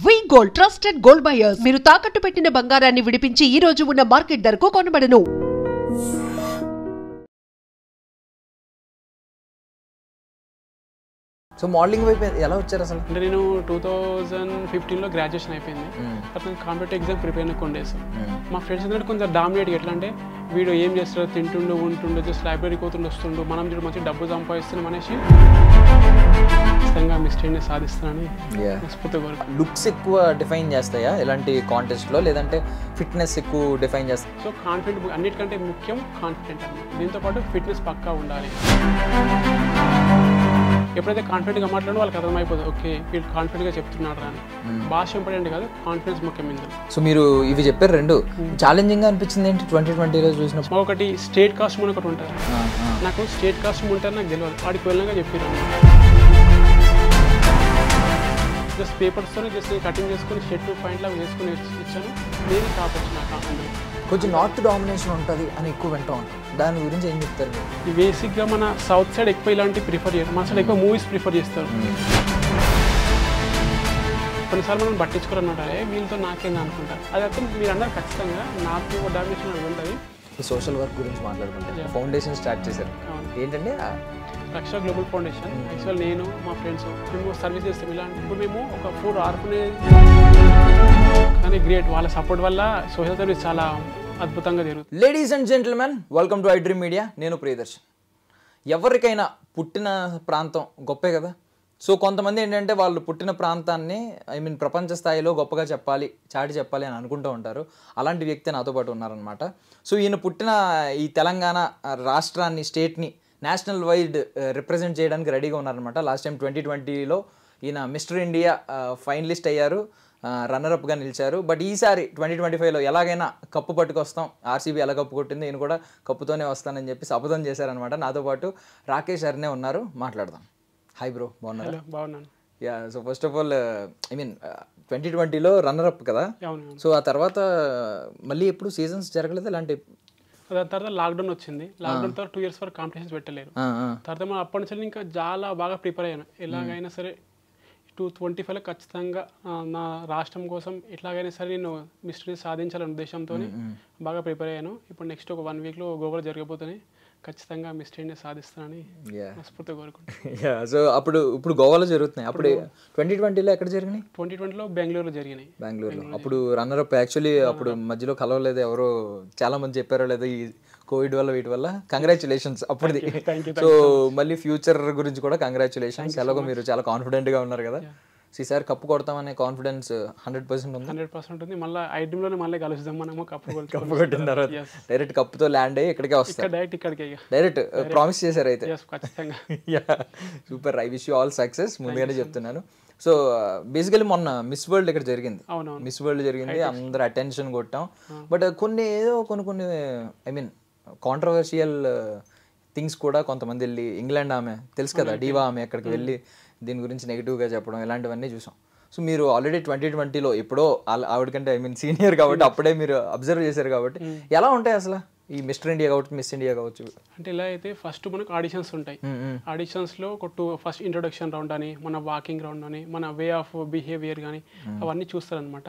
వి gold trusted gold buyers మీరు తాకట్టు పెట్టిన బంగారాన్ని విడిపించి ఈ రోజు ఉన్న మార్కెట్ ధరకు కొనబడను. సో మోడలింగ్ వైపు ఎలా వచ్చారు అసలు? అంటే నేను 2015లో గ్రాడ్యుయేషన్ అయిపోయింది. తర్వాత నేను కాంపిటేటివ్ ఎగ్జామ్ ప్రిపేర్ అయిన కొన్ని డేస్. మా ఫ్రెండ్స్ అందరూ కొంచెం డామినేట్గా ఎట్లా అంటే వీడు ఏం చేస్తాడో తింటుండు ఉంటుండు జస్ట్ లైబ్రరీకి పోతుండు వస్తుండు మనం చూడు మంచి డబ్బు సంపాదిస్తున్నాం అనేసి ఖచ్చితంగా మిస్టేక్ని సాధిస్తానని మనస్ఫూర్తిగా కోరుకు. లుక్స్ ఎక్కువ డిఫైన్ చేస్తాయా ఇలాంటి కాంటెస్ట్లో, లేదంటే ఫిట్నెస్ ఎక్కువ డిఫైన్ చేస్తాయి? సో కాన్ఫిడెంట్ అన్నిటికంటే ముఖ్యం కాన్ఫిడెంట్ అన్నమాట. దీంతోపాటు ఫిట్నెస్ పక్కా ఉండాలి. ఎప్పుడైతే కాన్ఫిడెంట్గా మాట్లాడో వాళ్ళకి అర్థమైపోతుంది, ఓకే వీళ్ళు కాన్ఫిడెంట్గా చెప్తున్నాడు అని. భాష ఇంపార్టెంట్ కాదు, కాన్ఫిడెన్స్ ముఖ్యం ఇందులో. సో మీరు ఇవి చెప్పారు రెండు. ఛాలెంజింగ్గా అనిపించింది ఏంటి 2020లో చూసినప్పుడు? ఒకటి స్టేట్ కాస్ట్యూమ్ అని ఒకటి ఉంటుంది. నాకు స్టేట్ కాస్ట్యూమ్ ఉంటుంది నాకు తెలియదు, వాడికి వెళ్ళినాక చెప్పారు. జస్ట్ పేపర్స్తోనే జస్ట్ కటింగ్ చేసుకొని షర్ట్ పాయింట్ లాగా చేసుకుని ఇచ్చాను. నేను టాప్ వచ్చిన అందులో. కొంచెం నార్త్ డామినేషన్ ఉంటుంది అని ఎక్కువ వింటూ ఉంటాం, దాని గురించి ఏం చెప్తారు? బేసిక్గా మన సౌత్ సైడ్ ఎక్కువ ఇలాంటివి ప్రిఫర్ చేయరు, మన సైడ్ ఎక్కువ మూవీస్ ప్రిఫర్ చేస్తారు. కొన్నిసార్లు మనం పట్టించుకోరన్నమాట, వీళ్ళతో నాకేంది అనుకుంటారు. అది అయితే మీరు అన్నారు ఖచ్చితంగా నార్త్ డామినేషన్ అది ఉంటుంది. ఈ సోషల్ వర్క్ గురించి మాట్లాడుకుంటే ఫౌండేషన్ స్టార్ట్ చేశారు ఏంటంటే రక్ష గ్లోబల్ ఫౌండేషన్. యాక్చువల్ నేను మా ఫ్రెండ్స్ మేము సర్వీస్ చేస్తాం. ఇలా ఇప్పుడు మేము ఒక 4 ఆర్ఫనేజ్ కానీ గ్రేట్ వాళ్ళ సపోర్ట్ వల్ల సోషల్ సర్వీస్ చాలా అద్భుతంగా జరుగుతుంది. Ladies and gentlemen, welcome to iDream media. నేను ప్రియదర్శన్. ఎవరికైనా పుట్టిన ప్రాంతం గొప్పే కదా. సో కొంతమంది ఏంటంటే వాళ్ళు పుట్టిన ప్రాంతాన్ని ప్రపంచ స్థాయిలో గొప్పగా చెప్పాలి, చాటి చెప్పాలి అని అనుకుంటూ ఉంటారు. అలాంటి వ్యక్తి నాతో పాటు ఉన్నారనమాట. సో ఈయన పుట్టిన ఈ తెలంగాణ రాష్ట్రాన్ని, స్టేట్ని నేషనల్ వైడ్ రిప్రజెంట్ చేయడానికి రెడీగా ఉన్నారనమాట. లాస్ట్ టైం 2020లో ఈయన మిస్టర్ ఇండియా ఫైనలిస్ట్ అయ్యారు, రన్నరప్గా నిలిచారు. బట్ ఈసారి 2025లో ఎలాగైనా కప్పు పట్టుకొస్తాం, ఆర్సీబీ ఎలా కప్పు కొట్టింది నేను కూడా కప్పుతోనే వస్తానని చెప్పి శపథం చేశారనమాట. నాతో పాటు రాకేష్ అర్నే ఉన్నారు, మాట్లాడదాం. హాయ్ బ్రో, బాగున్నారా? బాగున్నాను. Yeah, so first of all 2020లో రన్నరప్ కదా. సో ఆ తర్వాత మళ్ళీ ఎప్పుడు సీజన్స్ జరగలేదు అలాంటి? దాని తర్వాత లాక్డౌన్ వచ్చింది. లాక్డౌన్ తర్వాత 2 years వరకు కాంపిటీషన్స్ పెట్టలేరు. తర్వాత మనం అప్పటి నుంచి ఇంకా చాలా బాగా ప్రిపేర్ అయ్యాను. ఎలాగైనా సరే 2025లో ఖచ్చితంగా నా రాష్ట్రం కోసం ఎట్లాగైనా సరే నేను మిస్టరీ సాధించాలనే ఉద్దేశంతో బాగా ప్రిపేర్ అయ్యాను. ఇప్పుడు నెక్స్ట్ ఒక 1 weekలో గోవాలో జరగబోతుంది. ఖచ్చితంగా మిస్టరీని సాధిస్తానని మనస్ఫూర్తిగా కోరుకుంటున్నాను. సో ఇప్పుడు గోవాలో జరుగుతున్నాయి. అప్పుడు 2020లో ఎక్కడ జరిగినాయి? 2020లో బెంగళూరులో జరిగినాయి. బెంగళూరులో అప్పుడు రన్నరప్. యాక్చువల్లీ అప్పుడు మధ్యలో కలవలేదు ఎవరో, చాలా మంది చెప్పారో లేదో ఈ కోవిడ్ వల్ల వీటి వల్ల. కంగ్రాచులేషన్స్ అప్పుడుది. సో మళ్ళీ ఫ్యూచర్ గురించి కూడా కంగ్రాచులేషన్స్. ఎలాగో మీరు చాలా కాన్ఫిడెంట్గా ఉన్నారు కదా. ఈసారి కప్పు కొడతామనే కాన్ఫిడెన్స్ 100% ఉంది. 100% ఉంది. మళ్ళీ iDreamలోనే మళ్ళీ కలుస్తాం మనము. కప్పు కొట్టిన తర్వాత డైరెక్ట్ కప్పుతో ల్యాండ్ అయ్యి ఇక్కడికే వస్తారు. డైరెక్ట్ ప్రామిస్ చేశారు అయితే. Super, I wish you all success ముందుగానే చెప్తున్నాను. సో బేసికలీ మొన్న మిస్ వరల్డ్ ఇక్కడ జరిగింది. మిస్ వరల్డ్ జరిగింది, అందరు అటెన్షన్ కొట్టాం. బట్ కొన్ని కాంట్రవర్షియల్ థింగ్స్ కూడా కొంతమంది వెళ్ళి, ఇంగ్లాండ్ ఆమె తెలుసు కదా, డీవా ఆమె, అక్కడికి వెళ్ళి దీని గురించి నెగిటివ్గా చెప్పడం, ఇలాంటివన్నీ చూసాం. సో మీరు ఆల్రెడీ 2020లో ఎప్పుడో ఆవిడకంటే సీనియర్ కాబట్టి అప్పుడే మీరు అబ్జర్వ్ చేశారు కాబట్టి ఎలా ఉంటాయి అసలు ఈ మిస్టర్ ఇండియా కావచ్చు, మిస్ ఇండియా కావచ్చు? అంటే ఇలా అయితే ఫస్ట్ మనకు ఆడిషన్స్ ఉంటాయి. ఆడిషన్స్లో ఒక ఫస్ట్ ఇంట్రొడక్షన్ రౌండ్ అని, మన వాకింగ్ రౌండ్ అని, మన వే ఆఫ్ బిహేవియర్ కానీ అవన్నీ చూస్తారనమాట.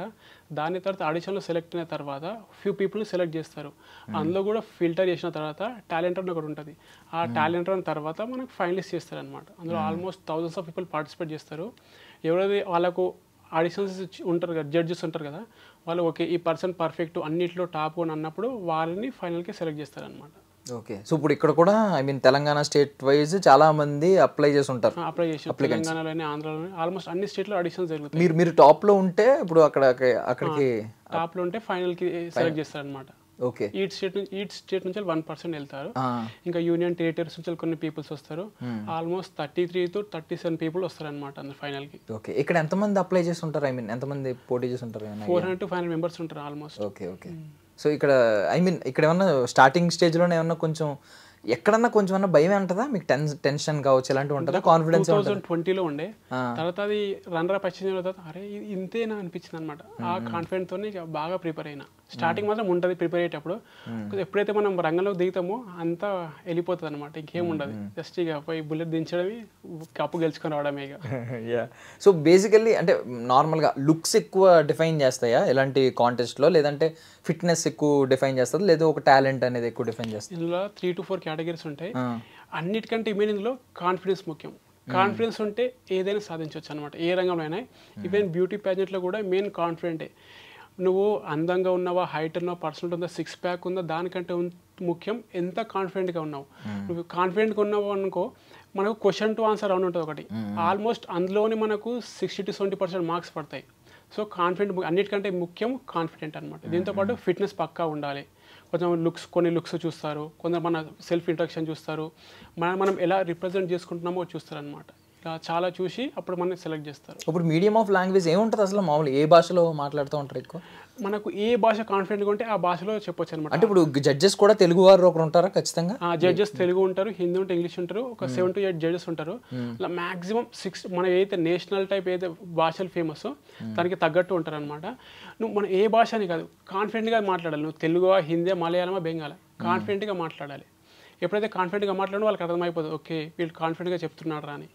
దాని తర్వాత ఆడిషన్లో సెలెక్ట్ అయిన తర్వాత ఫ్యూ పీపుల్ని సెలెక్ట్ చేస్తారు. అందులో కూడా ఫిల్టర్ చేసిన తర్వాత టాలెంట్ అని ఒకటి ఉంటుంది. ఆ టాలెంట్ అని తర్వాత మనకు ఫైనలిస్ట్ చేస్తారనమాట. అందులో almost thousands of people participate చేస్తారు. ఎవరైతే వాళ్ళకు ఆడిషన్స్ ఉంటారు కదా, జడ్జెస్ ఉంటారు కదా, వాళ్ళు ఓకే ఈ పర్సన్ పర్ఫెక్ట్ అన్నింటిలో టాప్ అని అన్నప్పుడు వాళ్ళని ఫైనల్కి సెలెక్ట్ చేస్తారనమాట. ఓకే, సో ఇప్పుడు ఇక్కడ కూడా తెలంగాణ స్టేట్ వైజ్ చాలా మంది అప్లై చేసి ఉంటారు. అప్లై చేసి తెలంగాణలోని, ఆంధ్రాలోని ఆల్మోస్ట్ అన్ని స్టేట్లో ఆడిషన్స్ జరుగుతాయి. మీరు టాప్లో ఉంటే ఇప్పుడు అక్కడికి టాప్లో ఉంటే ఫైనల్కి సెలెక్ట్ చేస్తారనమాట. ఓకే, ఈచ్ స్టేట్ నుంచి 1% వెళ్తారు. ఇంకా యూనియన్ టెరిటరీస్ నుంచి కొన్ని పీపుల్స్ వస్తారు. ఆల్మోస్ట్ 33 to 37 people వస్తారు అనమాట అందులో ఫైనల్ కి. ఓకే, ఇక్కడ ఎంతమంది అప్లై చేసి ఉంటారు? ఎంతమంది పోటీ చేసి ఉంటారు? 400 to 500 members ఉంటారు ఆల్మోస్ట్. Okay okay. సో ఇక్కడ ఇక్కడ ఏమన్నా స్టార్టింగ్ స్టేజ్లోనే ఏమన్నా కొంచెం ఎక్కడన్నా కొంచెం భయం ఉంటుందా మీకు? టెన్షన్ కావచ్చు ఇలాంటివి ఉంటుందా? కాన్ఫిడెన్స్ 2020లో ఉండే, తర్వాత అది రన్నర్ అప్ వచ్చిన తర్వాత అరే ఇంతేనా అనిపించింది అనమాట. ఆ కాన్ఫిడెన్స్ తోని బాగా ప్రిపేర్ అయినా. స్టార్టింగ్ మాత్రం ఉంటుంది ప్రిపేర్ అయ్యేటప్పుడు, ఎప్పుడైతే మనం రంగంలోకి దిగుతామో అంతా వెళ్ళిపోతుంది అనమాట, ఇంకేం ఉండదు. జస్ట్ ఇక పోయి బుల్లెట్ దించడమే, కప్పు గెలుచుకొని రావడమే ఇక. సో బేసికల్లీ అంటే నార్మల్గా లుక్స్ ఎక్కువ డిఫైన్ చేస్తాయా ఇలాంటి కాంటెస్ట్లో, లేదంటే ఫిట్నెస్ ఎక్కువ డిఫైన్ చేస్తుంది, లేదా ఒక టాలెంట్ అనేది ఎక్కువ డిఫైన్ చేస్తుంది? ఇందులో 3 to 4 కేటగిరీస్ ఉంటాయి. అన్నిటికంటే మెయిన్ ఇందులో కాన్ఫిడెన్స్ ముఖ్యం. కాన్ఫిడెన్స్ ఉంటే ఏదైనా సాధించవచ్చు అనమాట, ఏ రంగంలో అయినా. ఈవెన్ బ్యూటీ ప్యాజెంట్లో కూడా మెయిన్ కాన్ఫిడెంటే. నువ్వు అందంగా ఉన్నావా, హైట్ ఉన్నావా, పర్సనల్ ఉందా, 6 pack ఉందా, దానికంటే ముఖ్యం ఎంత కాన్ఫిడెంట్గా ఉన్నావు. నువ్వు కాన్ఫిడెంట్గా ఉన్నావు అనుకో, మనకు క్వశ్చన్ టు ఆన్సర్ రౌండ్ ఉంటుంది ఒకటి. ఆల్మోస్ట్ అందులోనే మనకు 60 to 70% మార్క్స్ పడతాయి. సో కాన్ఫిడెంట్ అన్నిటికంటే ముఖ్యం కాన్ఫిడెంట్ అనమాట. దీంతోపాటు ఫిట్నెస్ పక్కా ఉండాలి. కొంచెం కొన్ని లుక్స్ చూస్తారు, కొందరు మన సెల్ఫ్ ఇంట్రడక్షన్ చూస్తారు, మనం ఎలా రిప్రజెంట్ చేసుకుంటున్నామో చూస్తారు అనమాట. ఇలా చాలా చూసి అప్పుడు మనం సెలెక్ట్ చేస్తారు. ఇప్పుడు మీడియం ఆఫ్ లాంగ్వేజ్ ఏముంటుంది అసలు? మామూలు ఏ భాషలో మాట్లాడుతూ ఉంటారు ఎక్కువ? మనకు ఏ భాష కాన్ఫిడెంట్గా ఉంటే ఆ భాషలో చెప్పొచ్చు అనమాట. అంటే ఇప్పుడు జడ్జెస్ కూడా తెలుగు వారు ఒకరు ఉంటారా ఖచ్చితంగా? జడ్జెస్ తెలుగు ఉంటారు, హిందీ ఉంటే ఇంగ్లీష్ ఉంటారు. ఒక 7 to 8 జడ్జెస్ ఉంటారు. అలా మాక్సిమం 6 మన ఏదైతే నేషనల్ టైప్ ఏదైతే భాషలు ఫేమస్ దానికి తగ్గట్టు ఉంటారు అనమాట. నువ్వు మన ఏ భాష అని కాదు, కాన్ఫిడెంట్గా మాట్లాడాలి. నువ్వు తెలుగువా, హిందీ, మలయాళమా, బెంగాల్, కాన్ఫిడెంట్గా మాట్లాడాలి. ఎప్పుడైతే కాన్ఫిడెంట్గా మాట్లాడో వాళ్ళకి అర్థమైపోతుంది, ఓకే వీళ్ళు కాన్ఫిడెంట్గా చెప్తున్నారు అని.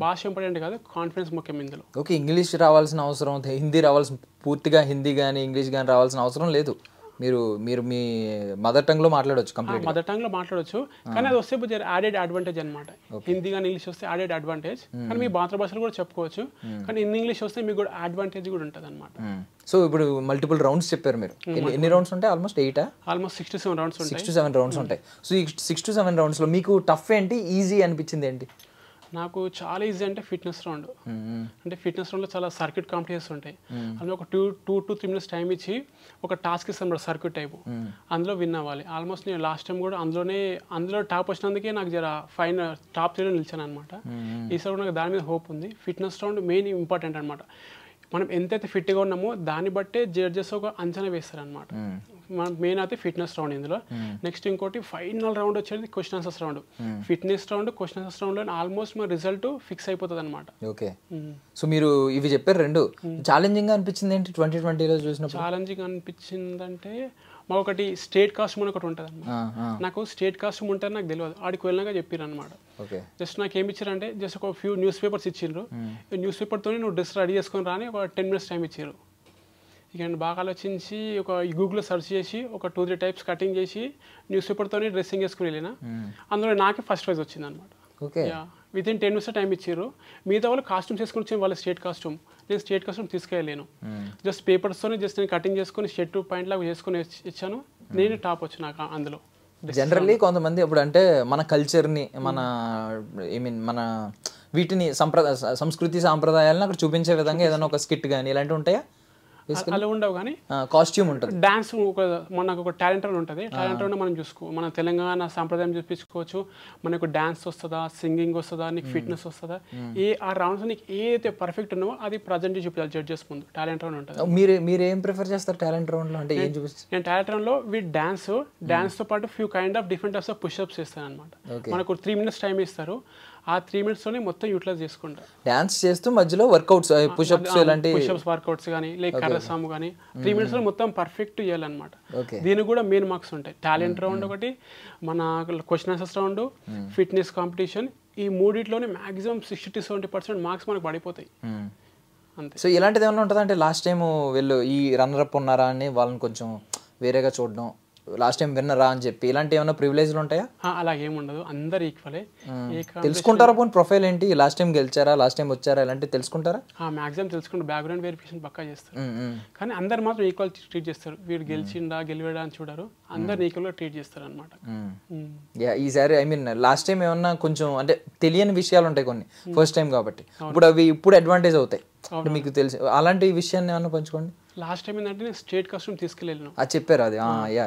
భాష ఇంపార్టెంట్ కాదు, కాన్ఫిడెన్స్ ముఖ్యం ఇందులో. ఓకే, ఇంగ్లీష్ రావాల్సిన అవసరం, హిందీ రావాల్సిన, పూర్తిగా హిందీ కానీ ఇంగ్లీష్ కానీ రావాల్సిన అవసరం లేదు. మీరు మీ మదర్ టంగ్లో మాట్లాడవచ్చు, కంప్లీట్ మదర్ టంగ్లో మాట్లాడవచ్చు. కానీ అది వస్తే యాడెడ్ అడ్వాంటేజ్ అనమాట. హిందీ కానీ ఇంగ్లీష్ వస్తే యాడెడ్ అడ్వాంటేజ్. కానీ మీ మాతృభాషలు కూడా చెప్పుకోవచ్చు. కానీ ఇంగ్లీష్ వస్తే మీకు కూడా అడ్వాంటేజ్ కూడా ఉంటుంది అనమాట. సో ఇప్పుడు మల్టిపుల్ రౌండ్స్ చెప్పారు మీరు. ఎన్ని రౌండ్స్ ఉంటాయి? ఆల్మోస్ట్ 6 to 7 రౌండ్స్ ఉంటాయి. 6 to 7 రౌండ్స్ ఉంటాయి. సో ఈ 6 to 7 రౌండ్స్లో మీకు టఫ్ ఏంటి, ఈజీ అనిపించింది ఏంటి? నాకు చాలా ఈజీ అంటే ఫిట్నెస్ రౌండ్. అంటే ఫిట్నెస్ రౌండ్లో చాలా సర్క్యూట్ కాంపిటీషన్స్ ఉంటాయి. అందులో ఒక 2 to 3 minutes టైం ఇచ్చి ఒక టాస్క్ ఇస్తాను సర్క్యూట్ టైపు, అందులో విన్ అవ్వాలి. ఆల్మోస్ట్ నేను లాస్ట్ టైం కూడా అందులో టాప్ వచ్చినందుకే నాకు జర టాప్ 3లో నిలిచాను అనమాట. ఈసారి నాకు దాని మీద హోప్ ఉంది. ఫిట్నెస్ రౌండ్ మెయిన్ ఇంపార్టెంట్ అనమాట. మనం ఎంతైతే ఫిట్గా ఉన్నామో దాన్ని బట్టే జడ్జెస్ ఒక అంచనా వేస్తారు అనమాట. మన మెయిన్ అయితే ఫిట్నెస్ రౌండ్ ఇందులో. నెక్స్ట్ ఇంకోటి ఫైనల్ రౌండ్ వచ్చేది question answers round. Fitness round, question answers రౌండ్లో ఆల్మోస్ట్ మన రిజల్ట్ ఫిక్స్ అయిపోతుంది అనమాట. ఓకే, సో మీరు ఇవి చెప్పారు రెండు. ఛాలెంజింగ్ అనిపించింది ఏంటి 2020లో చూసినప్పుడు? ఛాలెంజింగ్ అనిపించిందంటే మాకు ఒకటి స్టేట్ కాస్ట్యూమ్ అని ఒకటి ఉంటుంది అనమాట. నాకు స్టేట్ కాస్ట్యూమ్ ఉంటుంది నాకు తెలియదు, ఆడికి వెళ్ళినాక చెప్పారు అనమాట. జస్ట్ నాకు ఏమి ఇచ్చారంటే జస్ట్ ఒక ఫ్యూ న్యూస్ పేపర్స్ ఇచ్చిండ్రు. న్యూస్ పేపర్తో నువ్వు డ్రెస్ రెడీ చేసుకొని రాని ఒక 10 minutes టైం ఇచ్చారు. ఇక బాగా ఆలోచించి ఒక గూగుల్లో సెర్చ్ చేసి ఒక 2-3 types కటింగ్ చేసి న్యూస్ పేపర్తో డ్రెస్సింగ్ వేసుకుని వెళ్ళిన. అందులో నాకే ఫస్ట్ ప్రైజ్ వచ్చింది అనమాట. విత్ ఇన్ 10 minutes టైం ఇచ్చారు. మిగతా వాళ్ళు కాస్ట్యూమ్స్ వేసుకుని వచ్చి వాళ్ళ స్టేట్ కాస్ట్యూమ్, నేను స్టేట్ కాస్ట్యూమ్ తీసుకెళ్ళలేను. జస్ట్ పేపర్స్తోనే జస్ట్ నేను కటింగ్ చేసుకుని షర్ట్ ప్యాంట్ లాగా చేసుకుని ఇచ్చాను. నేను టాప్ వచ్చి నాకు అందులో. జనరల్లీ కొంతమంది ఇప్పుడు అంటే మన కల్చర్ని, మన వీటిని సంస్కృతి సాంప్రదాయాలను అక్కడ చూపించే విధంగా ఏదైనా ఒక స్కిట్ కానీ ఇలాంటివి ఉంటాయా? అలా ఉండవు, కానీ కాస్ట్యూమ్ ఉంటుంది. డాన్స్ మనకు ఒక టాలెంట్ రౌండ్ ఉంటుంది. టాలెంట్ రౌండ్ మనం మన తెలంగాణ సాంప్రదాయం చూపించుకోవచ్చు. మనకు డాన్స్ వస్తుందా, సింగింగ్ వస్తుందా, నీకు ఫిట్నెస్ వస్తుందా, ఆ రౌండ్స్ నీకు ఏదైతే పర్ఫెక్ట్ ఉన్నావో అది ప్రజెంట్ చూపించాలి జడ్జెస్ ముందు. టాలెంట్ రౌండ్ ఉంటుంది. మీరు ఏం ప్రిఫర్ చేస్తారు టాలెంట్ రౌండ్లో? అంటే ఏం చూపిస్తారు? నేను టాలెంట్ రౌండ్లో విత్ డాన్స్తో పాటు few kind of different types of push-ups చేస్తాను అనమాట. మనకు 3 minutes టైం ఇస్తారు. ఆ 3 minutes మొత్తం యూటిలైజ్ చేసుకుంటా. డాన్స్ చేస్తూ మధ్యలో వర్కౌట్స్, పుషప్స్, ఇలాంటి పుషప్స్ వర్కౌట్స్ కానీ లైక్ కర్రసాము కానీ 3 minutes మొత్తం పర్ఫెక్ట్ చేయాలన్నమాట. దీనికి కూడా మెయిన్ మార్క్స్ ఉంటాయి. టాలెంట్ రౌండ్ ఒకటి, మన question answers round, fitness competition, ఈ మూడిట్లోనే మాక్సిమం 60 to 70% మార్క్స్ మనకు పడిపోతాయి అంతే. సో ఇలాంటిది ఏమైనా ఉంటుందా? అంటే లాస్ట్ టైం వీళ్ళు ఈ రన్నర్ అప్ ఉన్నారా అని వాళ్ళని కొంచెం వేరేగా చూడడం, లాస్ట్ టైం విన్నరా అని చెప్పి ఇలాంటి ఏమైనా ప్రివిలేజ్లు ఉంటాయా? అలా ఏముండదు, అందరు ఈక్వలే. తెలుసుకుంటారా పోనీ ప్రొఫైల్ ఏంటి, లాస్ట్ టైం గెలిచారా, లాస్ట్ టైం వచ్చారా, ఇలాంటివి తెలుసుకుంటారా? మాక్సిమం తెలుసుకుంటారు. బ్యాక్గ్రౌండ్ వెరిఫికేషన్ పక్కా చేస్తారు. కానీ అందరు మాత్రం ఈక్వల్ ట్రీట్ చేస్తారు. వీడు గెలిచిండా గెలివాడా అని చూడరు, అందరు ఈక్వల్గా ట్రీట్ చేస్తారు అనమాట. ఈసారి లాస్ట్ టైం ఏమన్నా కొంచెం అంటే తెలియని విషయాలు ఉంటాయి కొన్ని, ఫస్ట్ టైం కాబట్టి. ఇప్పుడు అవి ఇప్పుడు అడ్వాంటేజ్ అవుతాయి మీకు తెలిసి. అలాంటి విషయాన్ని ఏమన్నా పంచుకోండి. లాస్ట్ టైం ఏంటంటే నేను స్టేట్ కాస్ట్యూమ్ తీసుకెళ్ళాను. అది చెప్పారు. అది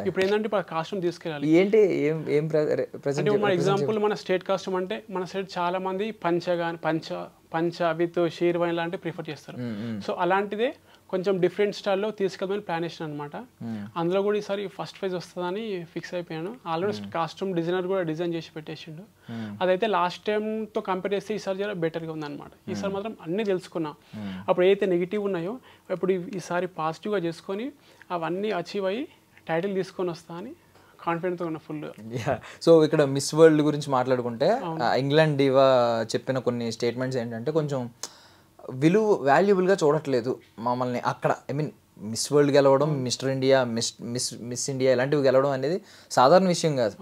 ఇప్పుడు ఏంటంటే కాస్ట్యూమ్ తీసుకెళ్ళాలి. ఏంటి అంటే మన ఎగ్జాంపుల్ మన స్టేట్ కాస్ట్యూమ్ అంటే మన సైడ్ చాలా మంది పంచ విత్ షేర్వాణి లాంటివి ప్రిఫర్ చేస్తారు. సో అలాంటిదే కొంచెం డిఫరెంట్ స్టైల్లో తీసుకెళ్దామని ప్లాన్ చేసిన అనమాట. అందులో కూడా ఈసారి ఫస్ట్ ఫేజ్ వస్తుందని ఫిక్స్ అయిపోయాను. ఆల్రెడీ కాస్ట్యూమ్ డిజైనర్ కూడా డిజైన్ చేసి పెట్టేసిండు. అదైతే లాస్ట్ టైంతో కంపేర్ చేస్తే ఈసారి చాలా బెటర్గా ఉందన్నమాట. ఈసారి మాత్రం అన్నీ తెలుసుకున్నాం. అప్పుడు ఏదైతే నెగిటివ్ ఉన్నాయో ఇప్పుడు ఈసారి పాజిటివ్గా చేసుకొని అవన్నీ అచీవ్ అయ్యి టైటిల్ తీసుకొని వస్తా అని కాన్ఫిడెంట్తో ఉన్న ఫుల్. సో ఇక్కడ మిస్ వరల్డ్ గురించి మాట్లాడుకుంటే ఇంగ్లాండ్ డివా చెప్పిన కొన్ని స్టేట్మెంట్స్ ఏంటంటే కొంచెం వాల్యుబుల్గా చూడట్లేదు మమ్మల్ని అక్కడ. ఐ మీన్ మిస్ వరల్డ్ గెలవడం, మిస్టర్ ఇండియా, మిస్ ఇండియా ఇలాంటివి గెలవడం అనేది సాధారణ విషయం కాదు.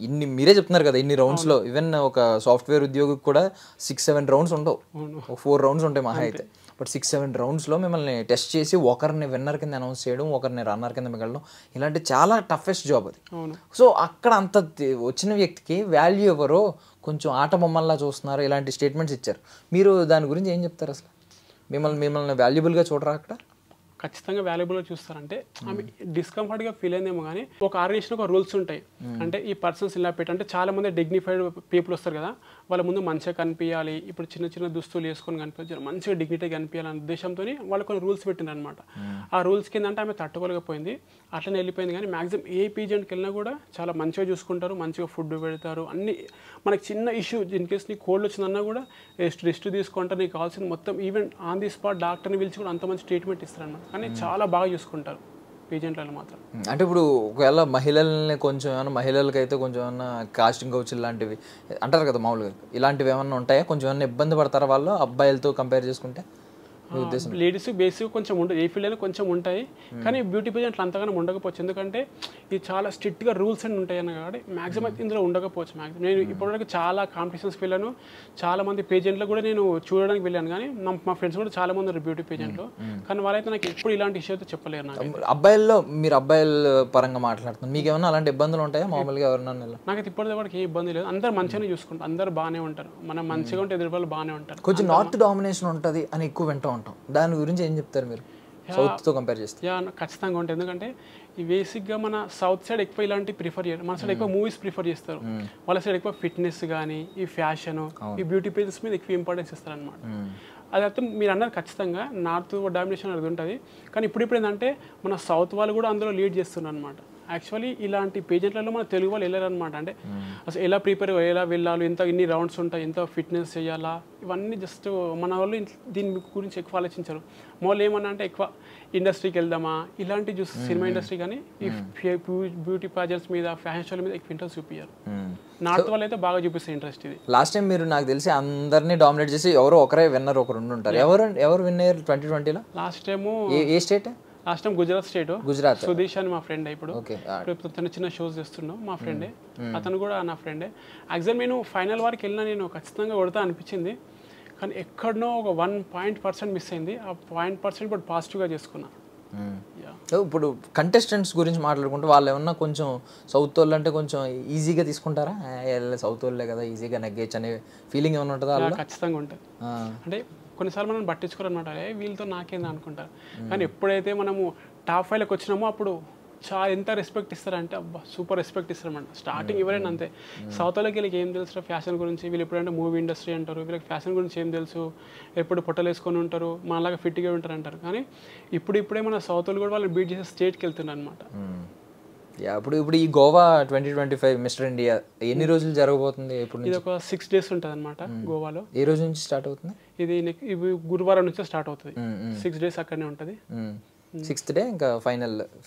ఇన్ని మీరే చెప్తున్నారు కదా ఇన్ని రౌండ్స్లో. ఈవెన్ ఒక సాఫ్ట్వేర్ ఉద్యోగికి కూడా 6-7 రౌండ్స్ ఉండవు, 4 రౌండ్స్ ఉంటాయి మహా అయితే. బట్ 6-7 రౌండ్స్లో మిమ్మల్ని టెస్ట్ చేసి ఒకరిని విన్నర్ కింద అనౌన్స్ చేయడం, ఒకరిని రన్నర్ కింద మిగలడం, ఇలాంటి చాలా టఫెస్ట్ జాబ్ అది. సో అక్కడ అంత వచ్చిన వ్యక్తికి వాల్యూ ఎవరో కొంచెం ఆట బొమ్మల్లా చూస్తున్నారు, ఇలాంటి స్టేట్మెంట్స్ ఇచ్చారు. మీరు దాని గురించి ఏం చెప్తారు? అసలు మిమ్మల్ని వాల్యుబుల్గా చూడరా అక్కడ? ఖచ్చితంగా వాల్యుబుల్గా చూస్తారంటే ఆమె డిస్కంఫర్ట్గా ఫీల్ అయిందేమో కానీ ఒక ఆర్గనైజేషన్ ఒక రూల్స్ ఉంటాయి. అంటే ఈ పర్సన్స్ ఇలా పెట్టంటే చాలా మంది డిగ్నిఫైడ్ పీపుల్ వస్తారు కదా, వాళ్ళ ముందు మంచిగా కనిపించాలి, ఇప్పుడు చిన్న చిన్న దుస్తులు వేసుకొని కనిపించాలి, మంచిగా డిగ్నిటీ కనిపించాలనే ఉద్దేశంతో వాళ్ళు కొన్ని రూల్స్ పెట్టిండ్రు అనమాట. ఆ రూల్స్ కింద అంటే ఆమె తట్టుకోలేకపోయింది, అట్లనే వెళ్ళిపోయింది. కానీ మ్యాక్సిమం ఏ పీజెంట్కి వెళ్ళినా కూడా చాలా మంచిగా చూసుకుంటారు, మంచిగా ఫుడ్ పెడతారు. అన్ని మనకి చిన్న ఇష్యూ ఇన్ కేసు నీకు కోల్డ్ వచ్చిందన్నా కూడా రెస్ట్ తీసుకుంటారు, నీకు కావాల్సింది మొత్తం ఈవెన్ ఆన్ ది స్పాట్ డాక్టర్ని పిలిచి కూడా అంత మంచి ట్రీట్మెంట్ ఇస్తారు అన్నమాట. కానీ చాలా బాగా చూసుకుంటారు పేజెంట్లను మాత్రం. అంటే ఇప్పుడు ఒకవేళ మహిళల్ని కొంచెం ఏమైనా, మహిళలకి అయితే కొంచెం ఏమన్నా కాస్టింగ్ కౌచ్ ఇలాంటివి అంటారు కదా మామూలుగా, ఇలాంటివి ఏమన్నా ఉంటాయా? కొంచెం ఏమన్నా ఇబ్బంది పడతారా వాళ్ళు అబ్బాయిలతో కంపేర్ చేసుకుంటే? లేడీస్ బేసిక్ కొంచెం ఉంటుంది, ఏ ఫీల్డ్ అయినా కొంచెం ఉంటాయి. కానీ బ్యూటీ పేజెంట్లు అంతగానో ఉండకపోవచ్చు, ఎందుకంటే ఇది చాలా స్ట్రిక్ట్గా రూల్స్ అని ఉంటాయి అన్న కాబట్టి మ్యాక్సిమం అయితే ఇందులో ఉండకపోవచ్చు. మ్యాక్సిమం నేను ఇప్పటివరకు చాలా కాంపిటీషన్స్ వెళ్ళాను, చాలా మంది పేజెంట్లు కూడా నేను చూడడానికి వెళ్ళాను. కానీ మా ఫ్రెండ్స్ కూడా చాలా మంది ఉన్నారు బ్యూటీ పేజెంట్లు, కానీ వాళ్ళైతే నాకు ఎప్పుడు ఇలాంటి ఇష్యూ అయితే చెప్పలేరు. నాకు అబ్బాయిల్లో మీరు అబ్బాయిల పరంగా మాట్లాడుతున్నారు, మీకు ఏమన్నా అలాంటి ఇబ్బందులు ఉంటాయా మామూలుగా ఎవరన్నా? నాకైతే ఇప్పటివరకు ఏ ఇబ్బంది లేదు, అందరు మంచిగానే చూసుకుంటారు, అందరు బాగానే ఉంటారు, మనం మంచిగా ఉంటే ఎదురు వాళ్ళు బాగానే ఉంటారు. కొంచెం నార్త్ డామినేషన్ ఉంటుంది అని ఎక్కువ వింటూ ఉంటాం, దాని గురించి ఏం చెప్తారు మీరు సౌత్తో కంపేర్ చేస్తే? ఖచ్చితంగా ఉంటుంది, ఎందుకంటే ఈ బేసిక్గా మన సౌత్ సైడ్ ఎక్కువ ఇలాంటి ప్రిఫర్ చేయరు, మన సైడ్ ఎక్కువ మూవీస్ ప్రిఫర్ చేస్తారు, వాళ్ళ సైడ్ ఎక్కువ ఫిట్నెస్ కానీ ఈ ఫ్యాషన్ ఈ బ్యూటీ పేజెస్ మీద ఎక్కువ ఇంపార్టెన్స్ ఇస్తారు అనమాట. అది అయితే మీరు అన్నది ఖచ్చితంగా నార్త్ డామినేషన్ అనేది ఉంటుంది. కానీ ఇప్పుడు ఏంటంటే మన సౌత్ వాళ్ళు కూడా అందులో లీడ్ చేస్తున్నారు అనమాట. యాక్చువల్లీ ఇలాంటి పేజెంట్లలో మన తెలుగు వాళ్ళు వెళ్ళారనమాట. అంటే అసలు ఎలా ప్రిపేర్ ఎలా వెళ్ళాలి, ఇన్ని రౌండ్స్ ఉంటాయి, ఎంత ఫిట్నెస్ చేయాలా, ఇవన్నీ జస్ట్ మన వాళ్ళు దీని గురించి ఎక్కువ ఆలోచించారు. వాళ్ళు ఏమన్నా అంటే ఎక్కువ ఇండస్ట్రీకి వెళ్దామా ఇలాంటి చూసి సినిమా ఇండస్ట్రీ కానీ ఈ బ్యూటీ పాజెంట్స్ మీద ఫ్యాషన్ షోల మీద ఎక్కువ ఇంట్రెస్ట్ చూపించారు. నార్త్ వాళ్ళు అయితే బాగా చూపిస్తారు ఇంట్రెస్ట్. ఇది లాస్ట్ టైం మీరు నాకు తెలిసి అందరినీ డామినేట్ చేసి ఎవరో ఒకరే విన్నర్, ఒక రెండు ఉంటారు. ఎవరు విన్ అయ్యారు 2020లో? లాస్ట్ టైము ఏ state? Last time Gujarat state. Gujarat. Sudheesh అని మా ఫ్రెండ్, ఇప్పుడు చిన్న చిన్న షోస్ చేస్తున్నాం మా ఫ్రెండే, అతను కూడా నా ఫ్రెండే. యాక్చువల్ నేను ఫైనల్ వరకు వెళ్ళినా నేను ఖచ్చితంగా కొడతా అనిపించింది, కానీ ఎక్కడనో ఒక 1% మిస్ అయింది. ఆ 1% ఇప్పుడు పాజిటివ్గా చేసుకున్నా. ఇప్పుడు కంటెస్టెంట్స్ గురించి మాట్లాడుకుంటే వాళ్ళు ఏమన్నా కొంచెం సౌత్ వాళ్ళు అంటే కొంచెం ఈజీగా తీసుకుంటారా? సౌత్ వాళ్ళే కదా ఈజీగా నెగ్గేచ్చు అనే ఫీలింగ్ ఏమైనా ఉంటుందా? ఖచ్చితంగా ఉంటుంది. అంటే కొన్నిసార్లు మనం పట్టించుకోరనమాట, వీళ్ళతో నాకేంది అనుకుంటారు. కానీ ఎప్పుడైతే మనము టాప్ 5లోకి వచ్చినామో అప్పుడు చాలా ఎంత రెస్పెక్ట్ ఇస్తారంటే అబ్బా సూపర్ రెస్పెక్ట్ ఇస్తారన్నమాట. స్టార్టింగ్ ఎవరైనా అంతే, సౌత్ వాళ్ళకి వీళ్ళకి ఏం తెలుసు ఫ్యాషన్ గురించి, వీళ్ళు ఎప్పుడంటే మూవీ ఇండస్ట్రీ అంటారు, వీళ్ళకి ఫ్యాషన్ గురించి ఏం తెలుసు, ఎప్పుడు పొట్టలు వేసుకొని ఉంటారు, మనలాగా ఫిట్గా ఉంటారు అంటారు. కానీ ఇప్పుడే మన సౌత్ వాళ్ళు కూడా వాళ్ళు బీట్ చేసే స్టేట్కి వెళ్తున్నారు అనమాట. ఇప్పుడు ఈ గోవా 2025 మిస్టర్ ఇండియా ఎన్ని రోజులు జరగబోతుంది? ఇది ఒక 6 days ఉంటుంది అనమాట గోవాలో. ఏ రోజు నుంచి స్టార్ట్ అవుతుంది? ఇది గురువారం నుంచి స్టార్ట్ అవుతుంది, 6 days అక్కడనే ఉంటుంది. 6th డే ఇంకా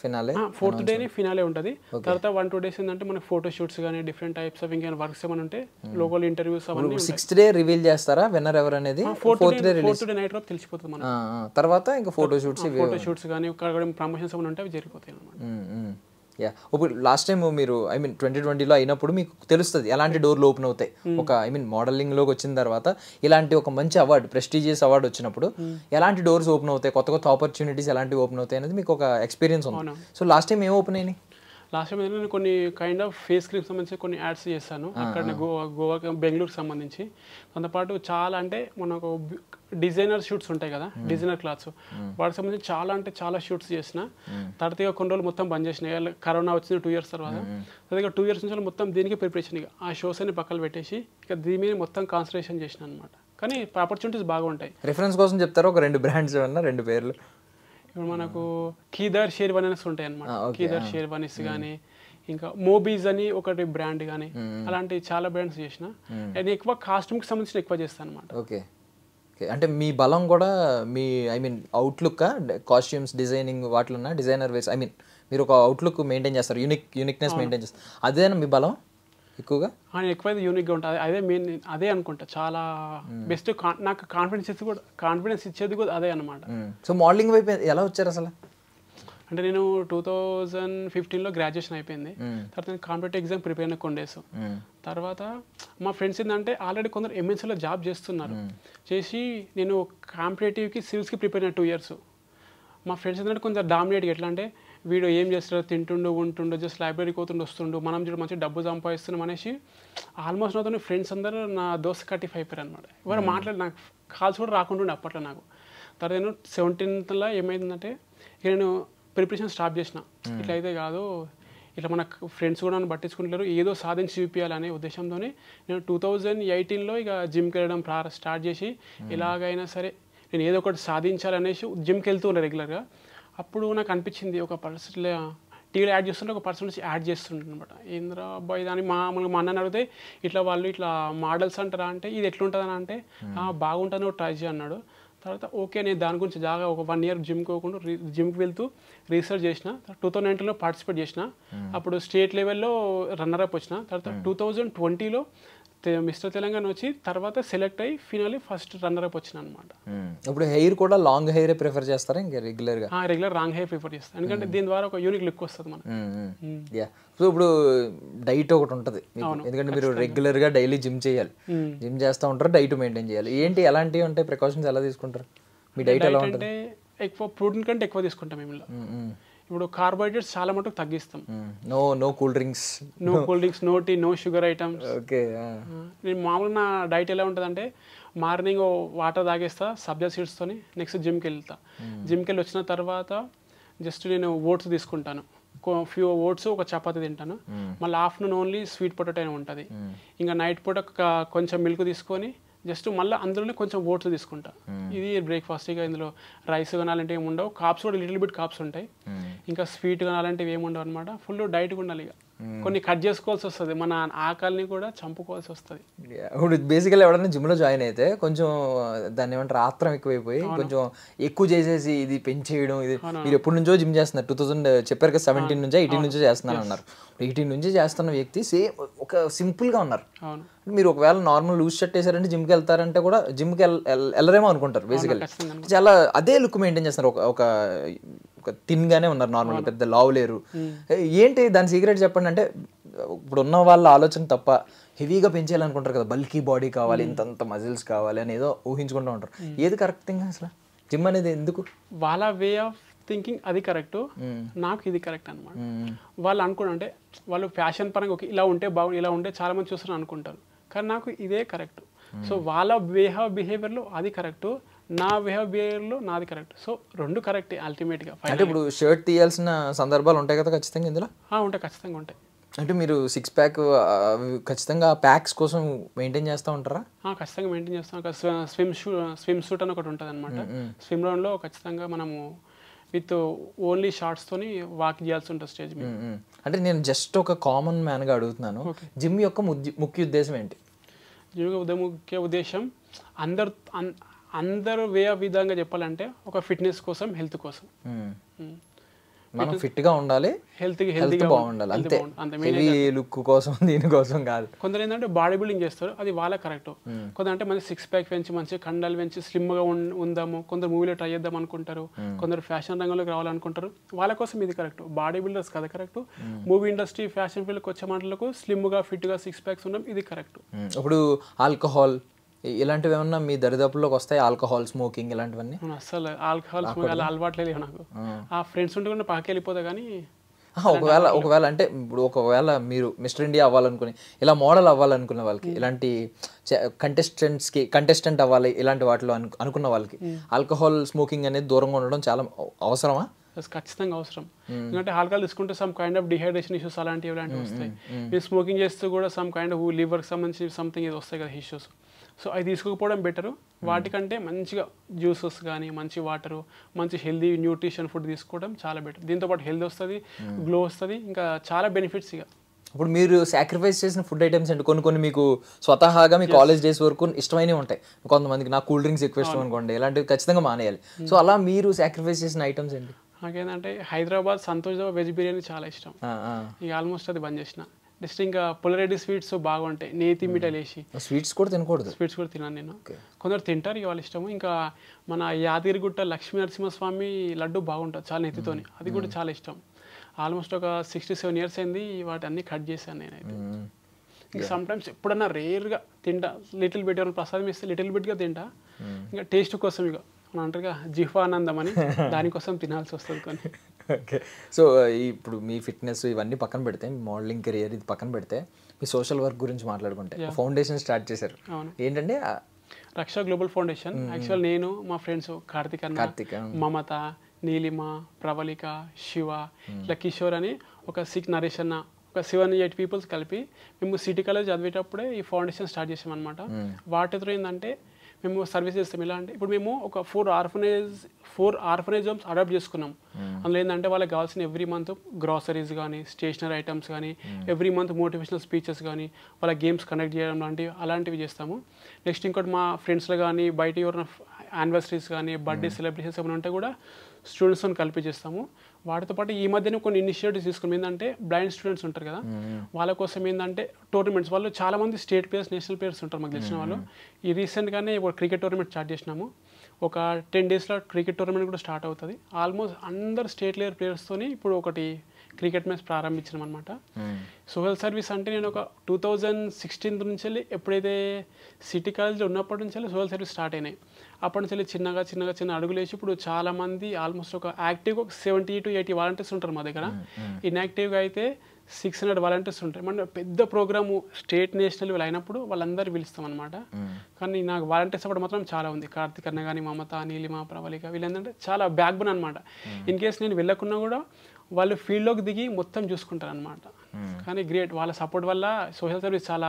ఫినాలే 4th డేనే ఫినాలే ఉంటుంది. తర్వాత 1-2 days ఏంటంటే మనకి ఫోటో షూట్స్ కానీ డిఫరెంట్ టైప్స్ ఆఫ్ ఇంకా వర్క్స్ ఏమైనా ఉంటే లోకల్ ఇంటర్వ్యూస్ అవన్నీ. 6th డే రివీల్ చేస్తారా విన్నర్ ఎవరు అనేది? 4th డే నైట్ లోపు తెలిసిపోతుంది మనకి. తర్వాత ఇంకా ఫోటో షూట్స్ కానీ ప్రమోషన్స్ ఏమైనా ఉంటే అవి జరిగిపోతాయి అన్నమాట. ఇప్పుడు లాస్ట్ టైం మీరు 2020లో అయినప్పుడు మీకు తెలుస్తుంది ఎలాంటి డోర్లు ఓపెన్ అవుతాయి. ఒక మోడలింగ్లోకి వచ్చిన తర్వాత ఇలాంటి ఒక మంచి అవార్డు, ప్రెస్టీజియస్ అవార్డు వచ్చినప్పుడు ఎలాంటి డోర్స్ ఓపెన్ అవుతాయి, కొత్త కొత్త ఆపర్చునిటీస్ ఎలాంటివి ఓపెన్ అవుతాయి అనేది మీకు ఒక ఎక్స్పీరియన్స్ ఉంది. సో లాస్ట్ టైం ఏం ఓపెన్ అయినాయి? లాస్ట్ టైం నేను కొన్ని కైండ్ ఆఫ్ ఫేస్ క్రీమ్ సంబంధించి కొన్ని యాడ్స్ చేశాను అక్కడ గోవా బెంగళూరుకి సంబంధించి. దాంతోపాటు చాలా అంటే మనకు డిజైనర్ షూట్స్ ఉంటాయి కదా, డిజైనర్ క్లాత్స్, వాటికి సంబంధించి చాలా అంటే చాలా షూట్స్ చేసిన. తర్వాత కొన్ని రోజులు మొత్తం బంద్ చేసిన, కరోనా వచ్చింది 2 years తర్వాత. అదే 2 years నుంచి మొత్తం దీనికి ప్రిపరేషన్, ఇక ఆ షోస్ అన్ని పక్కన పెట్టేసి ఇక దీని మీద మొత్తం కాన్సన్ట్రేషన్ చేసిన అనమాట. కానీ ఆపర్చునిటీస్ బాగుంటాయి. రిఫరెన్స్ కోసం చెప్తారు ఒక 2 బ్రాండ్స్ ఏమన్నా 2 పేర్లు. ఇప్పుడు మనకు కీదర్ షేర్వానీస్ ఉంటాయి అనమాట. కీదర్ షేర్వానీస్ కానీ ఇంకా మోబీస్ అని ఒకటి బ్రాండ్ కానీ అలాంటి చాలా బ్రాండ్స్ చేసిన. నేను ఎక్కువ కాస్ట్యూమ్కి సంబంధించిన ఎక్కువ చేస్తాను అనమాట. Okay okay. అంటే మీ బలం కూడా me I mean outlook costumes designing వాటిలో డిజైనర్ వేస్ ఐ మీన్ మీరు ఒక అవుట్లుక్ మెయింటైన్ చేస్తారు, యూనిక్నెస్ మెయింటైన్ చేస్తారు, అదేనా మీ బలం ఎక్కువగా? ఎక్కువైతే యూనిక్గా ఉంటుంది, అదే మెయిన్, అదే అనుకుంటా చాలా బెస్ట్. నాకు కాన్ఫిడెన్స్ ఇచ్చేది కూడా అదే అనమాట. సో మోడలింగ్ వైపు ఎలా వచ్చారు అసలు? అంటే నేను 2015లో గ్రాడ్యుయేషన్ అయిపోయింది. తర్వాత నేను కాంపిటేటివ్ ఎగ్జామ్ ప్రిపేర్ అయిన కొన్ని డేస్ తర్వాత మా ఫ్రెండ్స్ ఏంటంటే ఆల్రెడీ కొందరు ఎంఎన్సీలో జాబ్ చేస్తున్నారు. చేసి నేను కాంపిటేటివ్కి సివిల్స్కి ప్రిపేర్ అయిన 2 years. మా ఫ్రెండ్స్ ఏంటంటే కొంచెం డామినేట్గా ఎట్లా అంటే వీడు ఏం చేస్తాడో తింటుండు ఉంటుండు జస్ట్ లైబ్రరీకి పోతుండు వస్తుండు, మనం చూడు మంచి డబ్బు సంపాదిస్తున్నాం అనేసి ఆల్మోస్ట్ నాతో ఫ్రెండ్స్ అందరూ నా దోస్త్ కట్టిఫ్ అయిపోయారు అనమాట. ఎవరు మాట్లాడి నాకు కాల్స్ కూడా రాకుంటుండే అప్పట్లో నాకు. తర్వాత నేను 17th ఏమైందంటే ఇక నేను ప్రిపరేషన్ స్టార్ట్ చేసిన. ఇట్లా అయితే కాదు, ఇట్లా మన ఫ్రెండ్స్ కూడా నన్ను పట్టించుకుంటారు, ఏదో సాధించి చూపించాలనే ఉద్దేశంతోనే నేను 2018లో ఇక జిమ్కి వెళ్ళడం స్టార్ట్ చేసి ఎలాగైనా సరే నేను ఏదో ఒకటి సాధించాలనేసి జిమ్కి వెళ్తూ ఉన్నా రెగ్యులర్గా. అప్పుడు నాకు అనిపించింది ఒక పర్సన్ టీవీలో యాడ్ చేస్తుంటే ఒక పర్సన్ వచ్చి యాడ్ చేస్తుంటారు అనమాట. ఏంద్రా అబ్బాయి దాన్ని మామూలుగా మా అన్నని అడిగితే ఇట్లా వాళ్ళు ఇట్లా మోడల్స్ అంటారా అంటే ఇది ఎట్లుంటుందని అంటే బాగుంటుందో ట్రై చేయ అన్నాడు. తర్వాత ఓకే నేను దాని గురించి జాగా ఒక 1 year జిమ్కి పోకుండా జిమ్కి వెళ్తూ రీసెర్చ్ చేసిన. 2019లో పార్టిసిపేట్ చేసిన, అప్పుడు స్టేట్ లెవెల్లో రన్నర్అప్ వచ్చిన. తర్వాత 2020లో మిస్టర్ తెలంగాణ వచ్చి తర్వాత సెలెక్ట్ అయ్యి ఫినాలీ ఫస్ట్ రన్నర్అప్ వచ్చిన అనమాట. ఇప్పుడు హెయిర్ కూడా లాంగ్ హెయిర్ ప్రిఫర్ చేస్తారా ఇంకా రెగ్యులర్గా? రెగ్యులర్ లాంగ్ హెయిర్ ప్రిఫర్ చేస్తాను, ఎందుకంటే దీని ద్వారా ఒక యూనిక్ లుక్ వస్తుంది మనకు. సో ఇప్పుడు డైట్ ఒకటి ఉంటుంది, ఎందుకంటే మీరు రెగ్యులర్గా డైలీ జిమ్ చేయాలి, జిమ్ చేస్తూ ఉంటారు, డైట్ మెయింటైన్ చేయాలి. ఏంటి ఎలాంటివి ఉంటాయి ప్రికాషన్స్, ఎలా తీసుకుంటారు మీ డైట్? ఎలా ఉంటుంది? ఎక్కువ ప్రోటీన్ కంటే ఎక్కువ తీసుకుంటాం మేము. ఇప్పుడు కార్బోహైడ్రేట్స్ చాలా మటుకు తగ్గిస్తాం. No cool drinks, no tea, no sugar items. Okay. నేను మామూలుగా నా డైట్ ఎలా ఉంటుందంటే మార్నింగ్ వాటర్ తాగేస్తా సబ్జా సీడ్స్తోని, నెక్స్ట్ జిమ్కి వెళ్తా. జిమ్కి వెళ్ళి వచ్చిన తర్వాత జస్ట్ నేను ఓట్స్ తీసుకుంటాను, ఫ్యూ ఓట్స్, ఒక చపాతీ తింటాను. మళ్ళీ ఆఫ్టర్నూన్ ఓన్లీ స్వీట్ పొటాటో ఉంటుంది. ఇంకా నైట్ పూట కొంచెం మిల్క్ తీసుకొని జస్ట్ మళ్ళీ అందులోనే కొంచెం ఓట్స్ తీసుకుంటా. ఇది బ్రేక్ఫాస్ట్. ఇక ఇందులో రైస్ కానాలంటివి ఏమి ఉండవు, కాప్స్ కూడా లిటిల్ బిట్ కాప్స్ ఉంటాయి. ఇంకా స్వీట్ కానాలంటివి ఏమి ఉండవు అనమాట. ఫుల్ డైట్గా ఉండాలి. ఇక కొన్ని కట్ చేసుకోవాల్సి వస్తుంది, మన ఆకలిని కూడా చంపుకోవాల్సి వస్తుంది. ఇప్పుడు బేసికల్ ఎవరైనా జిమ్లో జాయిన్ అయితే కొంచెం దాన్ని ఏమంటారు ఆత్రం ఎక్కువైపోయి కొంచెం ఎక్కువ చేసేసి ఇది పెంచేయడం. ఇది మీరు ఎప్పటి నుంచో జిమ్ చేస్తున్నారు, 2000 చెప్పారు కదా, 17 నుంచో 18 నుంచో చేస్తున్నాను అన్నారు. 18 నుంచి చేస్తున్న వ్యక్తి సేమ్ ఒక సింపుల్గా ఉన్నారు. మీరు ఒకవేళ నార్మల్ లూజ్ షర్ట్ వేసారంటే జిమ్కి వెళ్తారంటే కూడా జిమ్కి వెళ్ళరేమో అనుకుంటారు. బేసికల్ చాలా అదే లుక్ మెయింటైన్ చేస్తున్నారు, ఒక థిన్గానే ఉన్నారు, నార్మల్గా పెద్ద లావు లేరు. ఏంటి దాని సీక్రెట్ చెప్పండి. అంటే ఇప్పుడు ఉన్న వాళ్ళ ఆలోచన తప్ప హెవీగా పెంచేయాలనుకుంటారు కదా, బల్కీ బాడీ కావాలి, ఇంతంత మజిల్స్ కావాలి అని ఏదో ఊహించుకుంటూ ఉంటారు. ఏది కరెక్ట్ థింగ్ అసలు జిమ్ అనేది? ఎందుకు వాళ్ళ వే ఆఫ్ థింకింగ్ అది కరెక్ట్, నాకు ఇది కరెక్ట్ అనమాట. వాళ్ళు అనుకున్నా అంటే వాళ్ళు ఫ్యాషన్ పరంగా ఇలా ఉంటే బాగుంది, ఇలా ఉంటే చాలా మంది చూస్తున్నారు అనుకుంటారు, కానీ నాకు ఇదే కరెక్ట్. సో వాళ్ళ బిహేవియర్లో అది కరెక్ట్, నా బిహేవియర్లో నాది కరెక్ట్. సో రెండు కరెక్టే అల్టిమేట్గా. అంటే ఇప్పుడు షర్ట్ తీయాల్సిన సందర్భాలు ఉంటాయి కదా ఖచ్చితంగా ఇందులో? ఉంటాయి, ఖచ్చితంగా ఉంటాయి. అంటే మీరు 6 pack ఖచ్చితంగా ప్యాక్స్ కోసం మెయింటైన్ చేస్తూ ఉంటారా? ఖచ్చితంగా మెయింటైన్ చేస్తాం. స్విమ్ సూట్ అని ఒకటి ఉంటుంది అనమాట. స్విమ్ రౌండ్లో ఖచ్చితంగా మనము విత్ ఓన్లీ షార్ట్స్తోని వాక్ చేయాల్సి ఉంటుంది స్టేజ్ మీద. అంటే నేను జస్ట్ ఒక కామన్ మ్యాన్గా అడుగుతున్నాను, జిమ్ యొక్క ముఖ్య ఉద్దేశం ఏంటి? జిమ్ యొక్క ముఖ్య ఉద్దేశం అందరూ వే ఆఫ్ విధంగా చెప్పాలంటే ఒక ఫిట్నెస్ కోసం, హెల్త్ కోసం. మనం ఫిట్ గా ఉండాలి, హెల్త్ బాగుండాలి, అంతే. హెవీ లుక్ కోసం దీనికోసం కాదు. కొందరు ఏంటంటే బాడీ బిల్డింగ్ చేస్తారు, అది వాళ్ళ కరెక్ట్. కొందరు అంటే మంచి 6 pack పెంచి మంచి కండలు పెంచి స్లిమ్ గా ఉందాము, కొందరు మూవీలో ట్రై చేద్దాం అనుకుంటారు, కొందరు ఫ్యాషన్ రంగంలోకి రావాలనుకుంటారు, వాళ్ళ కోసం ఇది కరెక్ట్. బాడీ బిల్డర్స్ కదా కరెక్ట్, మూవీ ఇండస్ట్రీ ఫ్యాషన్ ఫీల్డ్కి వచ్చే మాటలకు స్లిమ్ గా ఫిట్ గా 6 packs ఉండడం ఇది కరెక్ట్. ఇప్పుడు ఆల్కహాల్ ఇలాంటివి ఏమన్నా మీ దరిదాపుల్లోకి వస్తాయి? ఆల్కహాల్, స్మోకింగ్ ఇలాంటివన్నీ? అసలు ఆల్కహాల్ స్మోకింగ్ అలవాట్లేదు నాకు. ఆ ఫ్రెండ్స్ ఉంటే కూడా పక్కకి వెళ్ళిపోతా. కానీ ఒకవేళ అంటే ఇప్పుడు ఒకవేళ మీరు మిస్టర్ ఇండియా అవ్వాలనుకుని, ఇలా మోడల్ అవ్వాలనుకున్న వాళ్ళకి, ఇలాంటి కంటెస్టెంట్ అవ్వాలి ఇలాంటి వాటిలో అనుకున్న వాళ్ళకి ఆల్కహాల్, స్మోకింగ్ అనేది దూరంగా ఉండడం చాలా అవసరమా? ఖచ్చితంగా అవసరం. ఎందుకంటే ఆల్కహాల్ తీసుకుంటే some kind of dehydration issues అలాంటివి వస్తాయి. మీరు స్మోకింగ్ చేస్తూ కూడా సమ్ కైండ్ ఆఫ్ లివర్కి సంబంధించి సంథింగ్ ఇది వస్తాయి కదా ఇష్యూస్. సో అవి తీసుకోకపోవడం బెటరు. వాటికంటే మంచిగా జ్యూసెస్ కానీ మంచి వాటరు మంచి హెల్దీ న్యూట్రిషన్ ఫుడ్ తీసుకోవడం చాలా బెటర్. దీంతోపాటు హెల్త్ వస్తుంది, గ్లో వస్తుంది, ఇంకా చాలా బెనిఫిట్స్. ఇక ఇప్పుడు మీరు సాక్రిఫైస్ చేసిన ఫుడ్ ఐటమ్స్ అంటే కొన్ని మీకు స్వతహాగా మీ కాలేజ్ డేస్ వరకు ఇష్టమైనవి ఉంటాయి. కొంతమందికి నాకు కూల్ డ్రింక్స్ ఎక్కువ ఇష్టం అనుకోండి, ఇలాంటివి ఖచ్చితంగా మానేయాలి. సో అలా మీరు సాక్రిఫైస్ చేసిన ఐటమ్స్ ఏంటి? నాకేంటంటే హైదరాబాద్ సంతోష్ వెజ్ బిర్యానీ చాలా ఇష్టం. ఇక ఆల్మోస్ట్ అది బంద్ చేసిన. నెక్స్ట్ ఇంకా పుల్లరెడ్డి స్వీట్స్ బాగుంటాయి, నేతి మిఠాయిలు వేసి. స్వీట్స్ కూడా తినకూడదు? స్వీట్స్ కూడా తిన్నాను నేను. కొందరు తింటారు, ఇక వాళ్ళ ఇష్టము. ఇంకా మన యాదగిరిగుట్ట లక్ష్మీ నరసింహస్వామి లడ్డు బాగుంటుంది చాలా నెత్తితోని, అది కూడా చాలా ఇష్టం. ఆల్మోస్ట్ ఒక 67 years అయింది వాటి అన్ని కట్ చేశాను నేనైతే. ఇంకా సమ్ టైమ్స్ ఎప్పుడన్నా రేర్గా తింటా, లిటిల్ బిట్ ఎవరైనా ప్రసాదం ఇస్తే లిటిల్ బిట్గా తింటా. ఇంకా టేస్ట్ కోసం ఇక మనం అంటారుగా జిహ్వానందం అని, దానికోసం తినాల్సి వస్తుంది కొన్ని. ఓకే. సో ఇప్పుడు మీ ఫిట్నెస్ ఇవన్నీ పక్కన పెడితే, మీ మోడలింగ్ కెరియర్ ఇది పక్కన పెడితే, మీ సోషల్ వర్క్ గురించి మాట్లాడుకుంటే ఫౌండేషన్ స్టార్ట్ చేశారు. ఏంటంటే రక్ష గ్లోబల్ ఫౌండేషన్. యాక్చువల్ నేను మా ఫ్రెండ్స్ కార్తిక్, మమత, నీలిమ, ప్రవళిక, శివ, ఇట్లా కిషోర్ అని ఒక 6 నరేష్ అన్న, ఒక 7-8 పీపుల్స్ కలిపి మేము సిటీ కాలేజ్ చదివేటప్పుడే ఈ ఫౌండేషన్ స్టార్ట్ చేసామన్నమాట. వాటితో ఏంటంటే మేము సర్వీస్ చేస్తాం. ఎలా అంటే ఇప్పుడు మేము ఒక 4 ఆర్ఫనేజ్ హోమ్స్ అడాప్ట్ చేసుకున్నాం. అందులో ఏంటంటే వాళ్ళకి కావాల్సిన ఎవ్రీ మంత్ గ్రాసరీస్ కానీ, స్టేషనరీ ఐటమ్స్ కానీ, ఎవ్రీ మంత్ మోటివేషనల్ స్పీచెస్ కానీ, వాళ్ళ గేమ్స్ కండక్ట్ చేయడం అలాంటివి చేస్తాము. నెక్స్ట్ ఇంకోటి మా ఫ్రెండ్స్లో కానీ, బయట ఎవరైనా యానివర్సరీస్ కానీ, బర్త్డే సెలబ్రేషన్స్ ఏమైనా ఉంటే కూడా స్టూడెంట్స్తో కలిపి చేస్తాము. వాటితో పాటు ఈ మధ్యన కొన్ని ఇనిషియేటివ్స్ తీసుకుని ఏంటంటే బ్లైండ్ స్టూడెంట్స్ ఉంటారు కదా, వాళ్ళ కోసం ఏంటంటే టోర్నమెంట్స్, వాళ్ళు చాలామంది స్టేట్ ప్లేయర్స్, నేషనల్ ప్లేయర్స్ ఉంటారు మాకు తెలిసిన వాళ్ళు. ఈ రీసెంట్గానే ఒక క్రికెట్ టోర్నమెంట్ స్టార్ట్ చేసినాము. ఒక 10 daysలో క్రికెట్ టోర్నమెంట్ కూడా స్టార్ట్ అవుతుంది. ఆల్మోస్ట్ అందరు స్టేట్ లెవెల్ ప్లేయర్స్తోని ఇప్పుడు ఒకటి క్రికెట్ మ్యాచ్ ప్రారంభించినాం అనమాట. సోషల్ సర్వీస్ అంటే నేను ఒక 2016 నుంచి వెళ్ళి, ఎప్పుడైతే సిటీ కాలేజ్లో ఉన్నప్పటి నుంచి వెళ్ళి సోషల్ సర్వీస్ స్టార్ట్ అయినాయి. అప్పటి నుంచి వెళ్ళి చిన్న అడుగులు వేసి ఇప్పుడు చాలామంది ఆల్మోస్ట్ ఒక యాక్టివ్గా ఒక 70 to 80 వాలంటీర్స్ ఉంటారు మా దగ్గర. ఇన్యాక్టివ్గా అయితే 600 వాలంటీర్స్ ఉంటాయి. మన పెద్ద ప్రోగ్రాము స్టేట్ నేషనల్ వీళ్ళు అయినప్పుడు వాళ్ళందరూ పిలుస్తాం అనమాట. కానీ నాకు వాలంటీర్స్ అప్పుడు మాత్రం చాలా ఉంది. కార్తిక్ అన్న కానీ, మమత, నీలిమ, ప్రవళిక, వీళ్ళంటే చాలా బ్యాక్ బోన్ అనమాట. ఇన్ కేస్ నేను వెళ్ళకున్నా కూడా వాళ్ళు ఫీల్డ్లోకి దిగి మొత్తం చూసుకుంటారు అనమాట. కానీ గ్రేట్, వాళ్ళ సపోర్ట్ వల్ల సోషల్ సర్వీస్ చాలా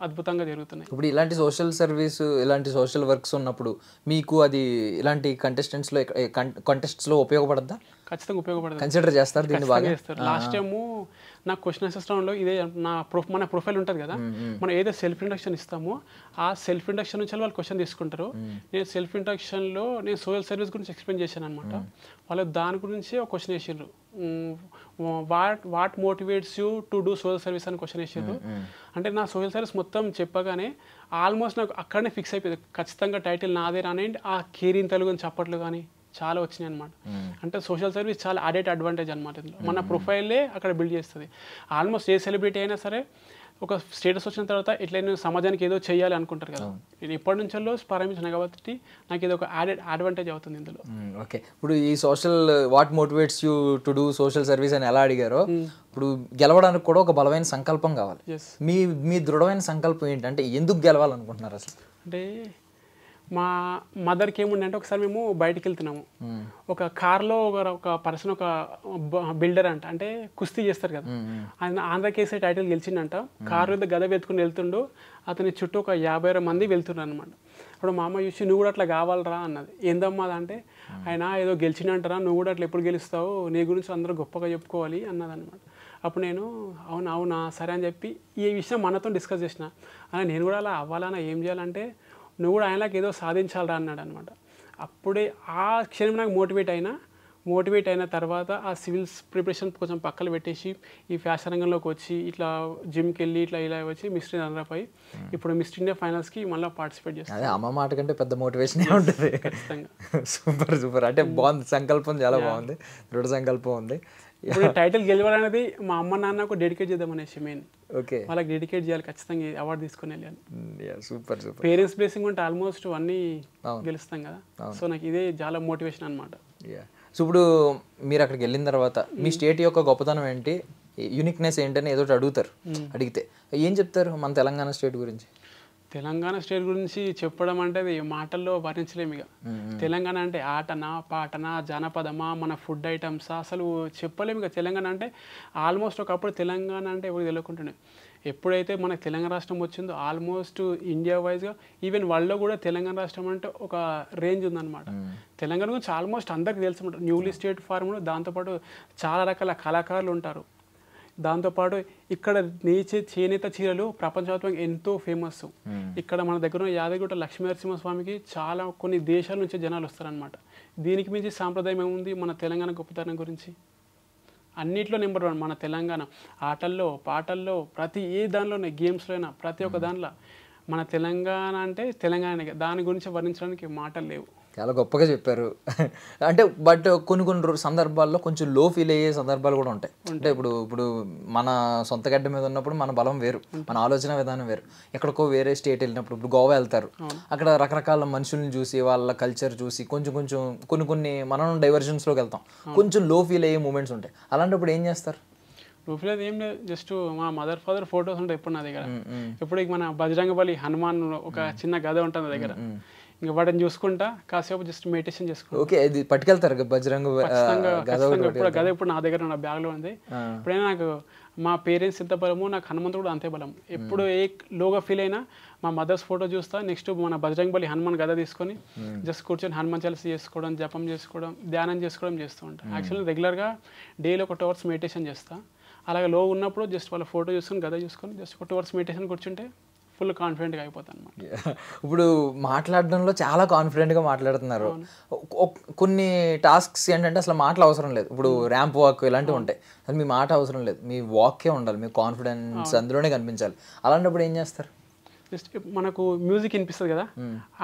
అద్భుతంగా జరుగుతున్నాయి. ఇప్పుడు ఇలాంటి సోషల్ సర్వీస్, ఇలాంటి సోషల్ వర్క్స్ ఉన్నప్పుడు మీకు అది ఇలాంటి కంటెస్ట్స్లో ఉపయోగపడద్దా? ఖచ్చితంగా ఉపయోగపడుతుంది. కన్సిడర్ చేస్తారు దీన్ని బాగా చేస్తారు. లాస్ట్ టైము నా క్వశ్చన్ ఆన్సర్ రౌండ్లో ఇదే మన ప్రొఫైల్ ఉంటుంది కదా, మనం ఏదో సెల్ఫ్ ఇంట్రడక్షన్ ఇస్తామో ఆ సెల్ఫ్ ఇంట్రడక్షన్ నుంచి వాళ్ళు క్వశ్చన్ తీసుకుంటారు. నేను సెల్ఫ్ ఇంట్రడక్షన్లో నేను సోషల్ సర్వీస్ గురించి ఎక్స్ప్లెయిన్ చేశాను అనమాట. వాళ్ళు దాని గురించి ఒక క్వశ్చన్ వేసారు, what motivates you to do social service అని క్వశ్చన్ వేసారు. అంటే నా సోషల్ సర్వీస్ మొత్తం చెప్పగానే ఆల్మోస్ట్ నాకు అక్కడనే ఫిక్స్ అయిపోయింది, ఖచ్చితంగా టైటిల్ నాదే రానండి. ఆ కేరింగ్ తెలుగు అని చప్పట్లు కానీ చాలా వచ్చినాయి అనమాట. అంటే సోషల్ సర్వీస్ చాలా అడెడ్ అడ్వాంటేజ్ అనమాట. మన ప్రొఫైలే అక్కడ బిల్డ్ చేస్తుంది. ఆల్మోస్ట్ ఏ సెలబ్రిటీ అయినా సరే ఒక స్టేటస్ వచ్చిన తర్వాత ఎట్లయినా సమాజానికి ఏదో చేయాలి అనుకుంటారు కదా. నేను ఇప్పటి నుంచో ప్రారంభించిన కాబట్టి నాకు ఇది ఒక అడ్వాంటేజ్ అవుతుంది ఇందులో. ఓకే. ఇప్పుడు ఈ social what motivates you to do social service అని ఎలా అడిగారో, ఇప్పుడు గెలవడానికి కూడా ఒక బలమైన సంకల్పం కావాలి. మీ దృఢమైన సంకల్పం ఏంటంటే ఎందుకు గెలవాలనుకుంటున్నారు అసలు? అంటే మా మదర్కి ఏముండే అంటే ఒకసారి మేము బయటికి వెళ్తున్నాము, ఒక కార్లో ఒక పర్సన్, ఒక బిల్డర్ అంటే కుస్తీ చేస్తారు కదా, ఆయన ఆంధ్రకేసరి టైటిల్ గెలిచిండంట. కారు మీద గద వెతుకుని వెళ్తుండు, అతని చుట్టూ ఒక 50 మంది వెళ్తున్నారు అనమాట. అప్పుడు మా అమ్మ చూసి నువ్వు కూడా అట్లా కావాలరా అన్నది. ఏందమ్మా అదంటే, ఆయన ఏదో గెలిచిండంటారా, నువ్వు కూడా అట్లా ఎప్పుడు గెలుస్తావు, నీ గురించి అందరూ గొప్పగా చెప్పుకోవాలి అన్నది అనమాట. అప్పుడు నేను అవునా సరే అని చెప్పి ఈ విషయం మనతో డిస్కస్ చేసిన. అలా నేను కూడా అలా అవ్వాలన్నా ఏం చేయాలంటే, నువ్వు కూడా ఆయనకి ఏదో సాధించాలరా అన్నాడు అనమాట. అప్పుడే ఆ క్షణం నాకు మోటివేట్ అయిన తర్వాత ఆ సివిల్స్ ప్రిపరేషన్ కొంచెం పక్కన పెట్టేసి ఈ ఫ్యాషన్ రంగంలోకి వచ్చి ఇట్లా జిమ్కి వెళ్ళి ఇలా వచ్చి మిస్టర్ రన్నర్ అయ్యి ఇప్పుడు మిస్టర్ ఇండియా ఫైనల్స్కి మళ్ళీ పార్టిసిపేట్ చేస్తాను. అదే అమ్మ మాట కంటే పెద్ద మోటివేషన్ ఉంటుంది. ఖచ్చితంగా. సూపర్. అంటే బాగుంది, సంకల్పం చాలా బాగుంది, దృఢ సంకల్పం ఉంది. ఇప్పుడు టైటిల్ గెలవాలనేది మా అమ్మ నాన్నకు డెడికేట్ చేద్దామనేసి మెయిన్. ఓకే. వాళ్ళకి డెడికేట్ చేయాలి, ఖచ్చితంగా అవార్డు తీసుకుని వెళ్ళాలి. సూపర్. పేరెంట్స్ బ్లెస్సింగ్ ఉంటే ఆల్మోస్ట్ అన్నీ గెలుస్తాం కదా. సో నాకు ఇదే చాలా మోటివేషన్ అనమాట. సో ఇప్పుడు మీరు అక్కడికి వెళ్ళిన తర్వాత మీ స్టేట్ యొక్క గొప్పతనం ఏంటి, యూనిక్నెస్ ఏంటని ఏదో అడుగుతారు. అడిగితే ఏం చెప్తారు మన తెలంగాణ స్టేట్ గురించి? తెలంగాణ స్టేట్ గురించి చెప్పడం అంటే అది మాటల్లో వర్ణించలేము. ఇక తెలంగాణ అంటే ఆటనా పాటనా జానపదమా మన ఫుడ్ ఐటమ్సా అసలు చెప్పలేము. ఇక తెలంగాణ అంటే ఆల్మోస్ట్ ఒకప్పుడు తెలంగాణ అంటే ఎవరు తెలియకుంటుండే. ఎప్పుడైతే మనకు తెలంగాణ రాష్ట్రం వచ్చిందో ఆల్మోస్ట్ ఇండియా వైజ్గా ఈవెన్ వరల్డ్లో కూడా తెలంగాణ రాష్ట్రం అంటే ఒక రేంజ్ ఉందన్నమాట. తెలంగాణ గురించి ఆల్మోస్ట్ అందరికీ తెలుసు అనమాట. న్యూలీ స్టేట్ ఫార్మ్లో దాంతోపాటు చాలా రకాల కళాకారులు ఉంటారు. దాంతోపాటు ఇక్కడ చేనేత చీరలు ప్రపంచవ్యాప్తంగా ఎంతో ఫేమస్. ఇక్కడ మన దగ్గర ఉన్న యాదగిరిగుట్ట లక్ష్మీ నరసింహస్వామికి చాలా కొన్ని దేశాల నుంచి జనాలు వస్తారనమాట. దీనికి మించి సాంప్రదాయం ఏముంది మన తెలంగాణ గొప్పతనం గురించి? అన్నిట్లో నెంబర్ 1 మన తెలంగాణ. ఆటల్లో, పాటల్లో, ప్రతి ఏ దానిలోనే, గేమ్స్లో అయినా ప్రతి ఒక్క దాంట్లో మన తెలంగాణ అంటే తెలంగాణ. దాని గురించి వర్ణించడానికి మాటలు లేవు. చాలా గొప్పగా చెప్పారు. అంటే బట్ కొన్ని సందర్భాల్లో కొంచెం లో ఫీల్ అయ్యే సందర్భాలు కూడా ఉంటాయి. అంటే ఇప్పుడు మన సొంత గడ్డ మీద ఉన్నప్పుడు మన బలం వేరు, మన ఆలోచన విధానం వేరు. ఎక్కడికో వేరే స్టేట్ వెళ్ళినప్పుడు, ఇప్పుడు గోవా వెళ్తారు, అక్కడ రకరకాల మనుషుల్ని చూసి వాళ్ళ కల్చర్ చూసి కొన్ని మనం డైవర్షన్స్లోకి వెళ్తాం, కొంచెం లో ఫీల్ అయ్యే మూమెంట్స్ ఉంటాయి. అలాంటప్పుడు ఏం చేస్తారు? రూఫ్లో ఏం లేదు, జస్ట్ మా మదర్ ఫాదర్ ఫొటోస్ ఉంటాయి ఎప్పుడు నా దగ్గర. ఇప్పుడు మన బజరంగబలి హనుమాన్ ఒక చిన్న గద ఉంటుంది నా దగ్గర. ఇంకా వాటిని చూసుకుంటా కాసేపు జస్ట్ మెడిటేషన్ చేసుకుంటా. ఓకే, ఇది పట్టుకెళ్తారు బజరంగ గద ఇప్పుడు నా దగ్గర నా బ్యాగ్లో ఉంది. ఇప్పుడైనా నాకు మా పేరెంట్స్ ఎంత బలమో నాకు హనుమంతుడు కూడా అంతే బలం. ఎప్పుడు ఏ లోగా ఫీల్ అయినా మా మదర్స్ ఫోటో చూస్తా, నెక్స్ట్ మన బజరంగబలి హనుమాన్ గద తీసుకొని జస్ట్ కూర్చొని హనుమాన్ చాలీసా చేసుకోవడం, జపం చేసుకోవడం, ధ్యానం చేసుకోవడం చేస్తూ ఉంటాను. యాక్చువల్లీ రెగ్యులర్గా డైలీ ఒక 2 hours మెడిటేషన్ చేస్తా. అలాగే లో ఉన్నప్పుడు జస్ట్ వాళ్ళ ఫోటో చూసుకొని గద చూసుకొని జస్ట్ ఒక 2 hours మెడిటేషన్ కూర్చుంటే ఫుల్ కాన్ఫిడెంట్గా అయిపోతాను అనమాట. ఇప్పుడు మాట్లాడడంలో చాలా కాన్ఫిడెంట్గా మాట్లాడుతున్నారు. కొన్ని టాస్క్స్ ఏంటంటే అసలు మాటలు అవసరం లేదు. ఇప్పుడు ర్యాంప్ వాక్ ఇలాంటివి ఉంటాయి, అసలు మీ మాట అవసరం లేదు, మీ వాకే ఉండాలి, మీ కాన్ఫిడెన్స్ అందులోనే కనిపించాలి. అలాంటప్పుడు ఏం చేస్తారు? జస్ట్ మనకు మ్యూజిక్ వినిపిస్తుంది కదా,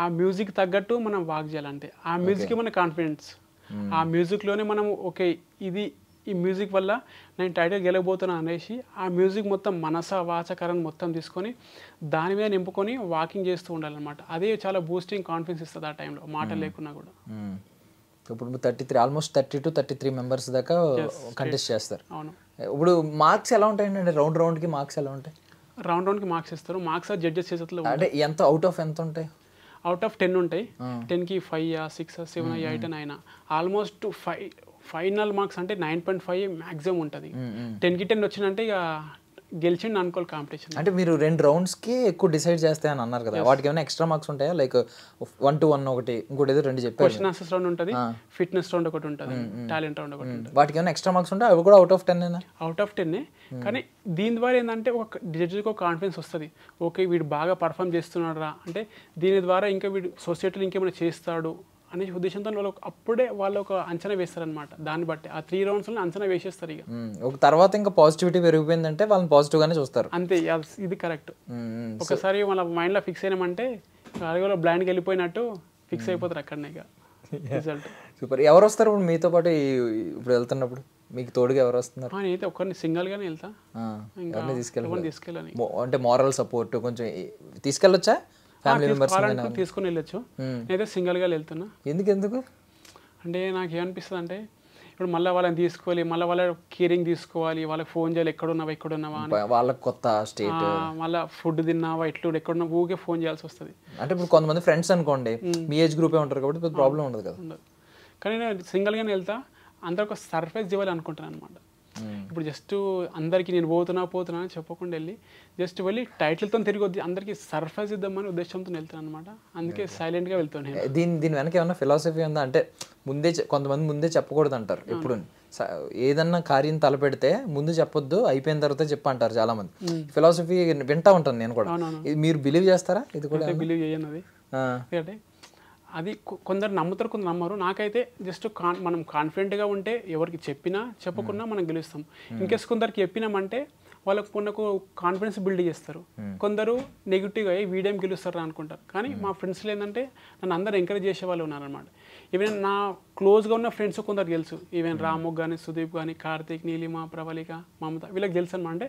ఆ మ్యూజిక్ తగ్గట్టు మనం వాక్ చేయాలంటే ఆ మ్యూజిక్ మన కాన్ఫిడెన్స్. ఆ మ్యూజిక్లోనే మనం ఓకే ఈ మ్యూజిక్ వల్ల నేను టైటిల్ గెలవబోతున్నా అనేసి ఆ మ్యూజిక్ మొత్తం మనస వాచకరం మొత్తం తీసుకొని దాని మీద నింపుకొని వాకింగ్ చేస్తూ ఉండాలన్నమాట. అదే చాలా బూస్టింగ్ కాన్ఫిడెన్స్ ఇస్తుంది ఆ టైంలో, మాట లేకున్నా కూడా. ఇప్పుడు 30 to 33 మెంబర్స్ దాకా కంటెస్ట్ చేస్తారు. అవును. ఇప్పుడు మార్క్స్ ఎలా ఉంటాయండి? రౌండ్కి మార్క్స్ ఎలా ఉంటాయి? రౌండ్కి మార్క్స్ ఇస్తారు. మార్క్స్ జడ్జెస్ చేసేట్లో అంటే ఎంత అవుట్ ఆఫ్ ఎంత ఉంటాయి? అవుట్ ఆఫ్ 10 ఉంటాయి. 10కి 5, 6, 7, 8, 9 ఆల్మోస్ట్ ఫైనల్ మార్క్స్ అంటే 9.5 మ్యాక్సిమం ఉంటుంది. 10కి 10 వచ్చిందంటే ఇక గెలిచిండు అనుకోవాలి కాంపిటీషన్. అంటే మీరు 2 roundsకి ఎక్కువ డిసైడ్ చేస్తాయని అన్నారు కదా, వాటికి ఏమైనా ఎక్స్ట్రా మార్క్స్ ఉంటాయా? లైక్ 1 to 1 ఒకటి, ఇంకోటి ఏదో 2 చెప్పారు. క్వశ్చన్ ఆన్సర్స్ రౌండ్ ఉంటుంది, ఫిట్నెస్ రౌండ్ ఒకటి ఉంటుంది, టాలెంట్ రౌండ్ ఒకటి ఉంటుంది. వాటికి ఏమైనా ఎక్స్ట్రా మార్క్స్ ఉంటాయి? అవి కూడా అవుట్ ఆఫ్ 10? Out of 10. కానీ దీని ద్వారా ఏంటంటే ఒక జడ్జికి ఒక కాన్ఫిడెన్స్ వస్తుంది. ఓకే వీడు బాగా పర్ఫామ్ చేస్తున్నాడు రా అంటే దీని ద్వారా ఇంకా వీడు సొసైటీలో ఇంకేమైనా చేస్తాడు అనే ఉద్దేశంతో వాళ్ళు ఒక అంచనా వేస్తారనమాట. దాన్ని బట్టి ఆ 3 rounds అంచనా వేసేస్తారు. ఇక ఒక తర్వాత ఇంకా పాజిటివిటీ పెరిగిపోయిందంటే వాళ్ళని పాజిటివ్ గానే చూస్తారు. అంతే, ఇది కరెక్ట్. ఒకసారి వాళ్ళ మైండ్లో ఫిక్స్ అయినామంటే అడిగలో బ్లైండ్కి వెళ్ళిపోయినట్టు ఫిక్స్ అయిపోతారు అక్కడనే. ఇక రిజల్ట్ సూపర్. ఎవరు వస్తారు ఇప్పుడు మీతో పాటు ఇప్పుడు వెళ్తున్నప్పుడు? మీకు తోడుగా ఎవరు వస్తున్నారు? నేనైతే ఒక్కరిని సింగిల్గానే వెళ్తా. తీసుకెళ్ళాలి అంటే మారల్ సపోర్ట్ కొంచెం తీసుకెళ్ళొచ్చా? ఫ్యామిలీ మెంబర్స్ తీసుకుని వెళ్ళొచ్చు. నేనైతే సింగిల్గా వెళ్తున్నా. ఎందుకు అంటే నాకు ఏమనిపిస్తుంది అంటే ఇప్పుడు మళ్ళీ వాళ్ళని తీసుకోవాలి, మళ్ళీ వాళ్ళ కేరింగ్ తీసుకోవాలి, వాళ్ళకి ఫోన్ చేయాలి, ఎక్కడున్నావా అని, వాళ్ళకి కొత్త స్టేట్, మళ్ళీ ఫుడ్ తిన్నావా ఎక్కడున్నా ఊకే ఫోన్ చేయాల్సి వస్తుంది. అంటే ఇప్పుడు కొంతమంది ఫ్రెండ్స్ అనుకోండి మీ ఏజ్ గ్రూపే ఉంటారు కాబట్టి ప్రాబ్లం ఉండదు కదా. కానీ నేను సింగిల్గానే వెళ్తా, అందరూ ఒక సర్ప్రైజ్ ఇవ్వాలి అనుకుంటాను అనమాట. ఇప్పుడు జస్ట్ అందరికీ నేను పోతున్నా అని చెప్పకుండా జస్ట్ వెళ్ళి టైటిల్తో తిరిగి వద్ది అందరికీ సర్ప్రైజ్ ఇద్దామని ఉద్దేశంతో వెళ్తాను అనమాట. అందుకే సైలెంట్గా వెళ్తాను. దీని వెనక ఏమన్నా ఫిలాసఫీ ఉందా? అంటే కొంతమంది ముందే చెప్పకూడదు అంటారు. ఎప్పుడు ఏదన్నా కార్యం తలపెడితే ముందు చెప్పొద్దు, అయిపోయిన తర్వాత చెప్పంటారు చాలా మంది. ఫిలాసఫీ వింటా ఉంటాను నేను కూడా. మీరు బిలీవ్ చేస్తారా? ఇది కూడా బిలీవ్ చేయను. అది ఎందుకంటే అది కొందరు నమ్ముతారు, కొందరు నమ్మరు. నాకైతే జస్ట్ మనం కాన్ఫిడెంట్గా ఉంటే ఎవరికి చెప్పినా చెప్పకున్నా మనం గెలుస్తాం. ఇన్కేస్ కొందరికి చెప్పినామంటే వాళ్ళకు మనకు కాన్ఫిడెన్స్ బిల్డ్ చేస్తారు. కొందరు నెగిటివ్గా వీడియం గెలుస్తారు అనుకుంటారు. కానీ మా ఫ్రెండ్స్లో ఏంటంటే నన్ను అందరూ ఎంకరేజ్ చేసే వాళ్ళు ఉన్నారనమాట. ఈవెన్ నా క్లోజ్గా ఉన్న ఫ్రెండ్స్ కొందరు తెలుసు. ఈవెన్ రాము కానీ, సుదీప్ కానీ, కార్తీక్, నీలిమ, ప్రవళిక, మమత, వీళ్ళకి తెలుసు అనమాట. అంటే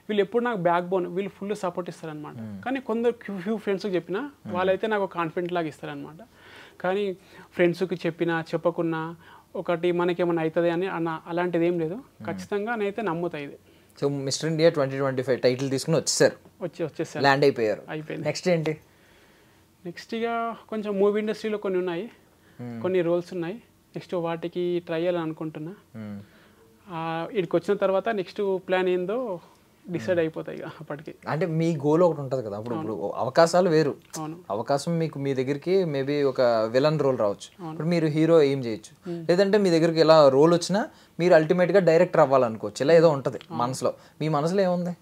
వీళ్ళు ఎప్పుడు నాకు బ్యాక్ బోన్, వీళ్ళు ఫుల్ సపోర్ట్ ఇస్తారనమాట. కానీ కొందరు ఫ్యూ ఫ్రెండ్స్కి చెప్పినా వాళ్ళైతే నాకు కాన్ఫిడెంట్ లాగా ఇస్తారనమాట. కానీ ఫ్రెండ్స్కి చెప్పినా చెప్పకున్నా ఒకటి మనకేమైనా అవుతుంది అని అలాంటిది ఏం లేదు. ఖచ్చితంగా నేనైతే నమ్ముతా ఇది. సో మిస్టర్ ఇండియా 2025 టైటిల్ తీసుకుని వచ్చేసారు, ల్యాండ్ అయిపోయింది. నెక్స్ట్ ఏంటి? నెక్స్ట్ ఇక కొంచెం మూవీ ఇండస్ట్రీలో కొన్ని ఉన్నాయి, కొన్ని రోల్స్ ఉన్నాయి. నెక్స్ట్ వాటికి ట్రై చేయాలని అనుకుంటున్నా. ఇక్కడికి వచ్చిన తర్వాత నెక్స్ట్ ప్లాన్ ఏందో డిసైడ్ అయిపోతాయి ఇక అప్పటికి. అంటే మీ గోల్ ఒకటి ఉంటుంది కదా, అప్పుడు ఇప్పుడు అవకాశాలు వేరు. అవును. అవకాశం మీకు మీ దగ్గరికి మేబీ ఒక విలన్ రోల్ రావచ్చు, ఇప్పుడు మీరు హీరో ఏం చేయొచ్చు. లేదంటే మీ దగ్గరికి ఇలా రోల్ వచ్చినా మీరు అల్టిమేట్గా డైరెక్టర్ అవ్వాలనుకోవచ్చు, ఇలా ఏదో ఉంటుంది మనసులో. మీ మనసులో ఏముంది?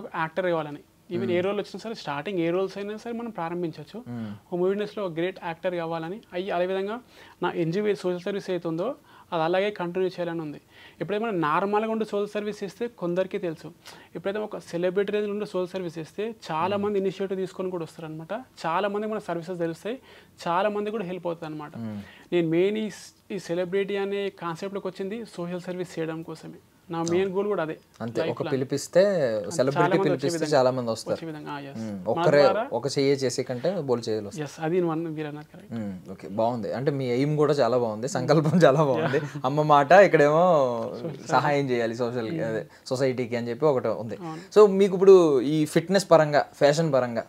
ఒక యాక్టర్ కావాలని. ఈవెన్ ఏ రోల్ వచ్చినా సరే, స్టార్టింగ్ ఏ రోల్స్ అయినా సరే మనం ప్రారంభించవచ్చు. ఒక మూవీ ఇండస్ట్రీలో ఒక గ్రేట్ యాక్టర్ కావాలని. అదేవిధంగా నా ఎన్జిఓ సోషల్ సర్వీస్ అవుతుందో అది అలాగే కంటిన్యూ చేయాలని ఉంది. ఎప్పుడైతే మనం నార్మల్గా ఉండి సోషల్ సర్వీస్ చేస్తే కొందరికి తెలుసు, ఎప్పుడైతే ఒక సెలబ్రిటీ రేంజ్ ఉండి సోషల్ సర్వీస్ చేస్తే చాలా మంది ఇనిషియేటివ్ తీసుకొని కూడా వస్తారు అనమాట. చాలా మంది మన సర్వీసెస్ తెలుస్తాయి, చాలా మంది కూడా హెల్ప్ అవుతుంది అనమాట. నేను మెయిన్ ఈ సెలబ్రిటీ అనే కాన్సెప్ట్లోకి వచ్చింది సోషల్ సర్వీస్ చేయడం కోసమే. నా మెయిన్ గోల్ కూడా అదే. అంతే, ఒక పిలిపిస్తే సెలబ్రిటీ పిలిపిస్తే చాలా మంది వస్తారు. ఒక్కరే ఒక చెయ్యి చేసే కంటే బోల్ చేయలు. అది మీరు అన్నారు కరెక్ట్. ఓకే, బాగుంది. అంటే మీ ఎయిమ్ కూడా చాలా బాగుంది, సంకల్పం చాలా బాగుంది. అమ్మ మాట ఇక్కడేమో సహాయం చేయాలి సోషల్ అదే సొసైటీకి అని చెప్పి ఒకటి ఉంది. సో మీకు ఇప్పుడు ఈ ఫిట్నెస్ పరంగా, ఫ్యాషన్ పరంగా,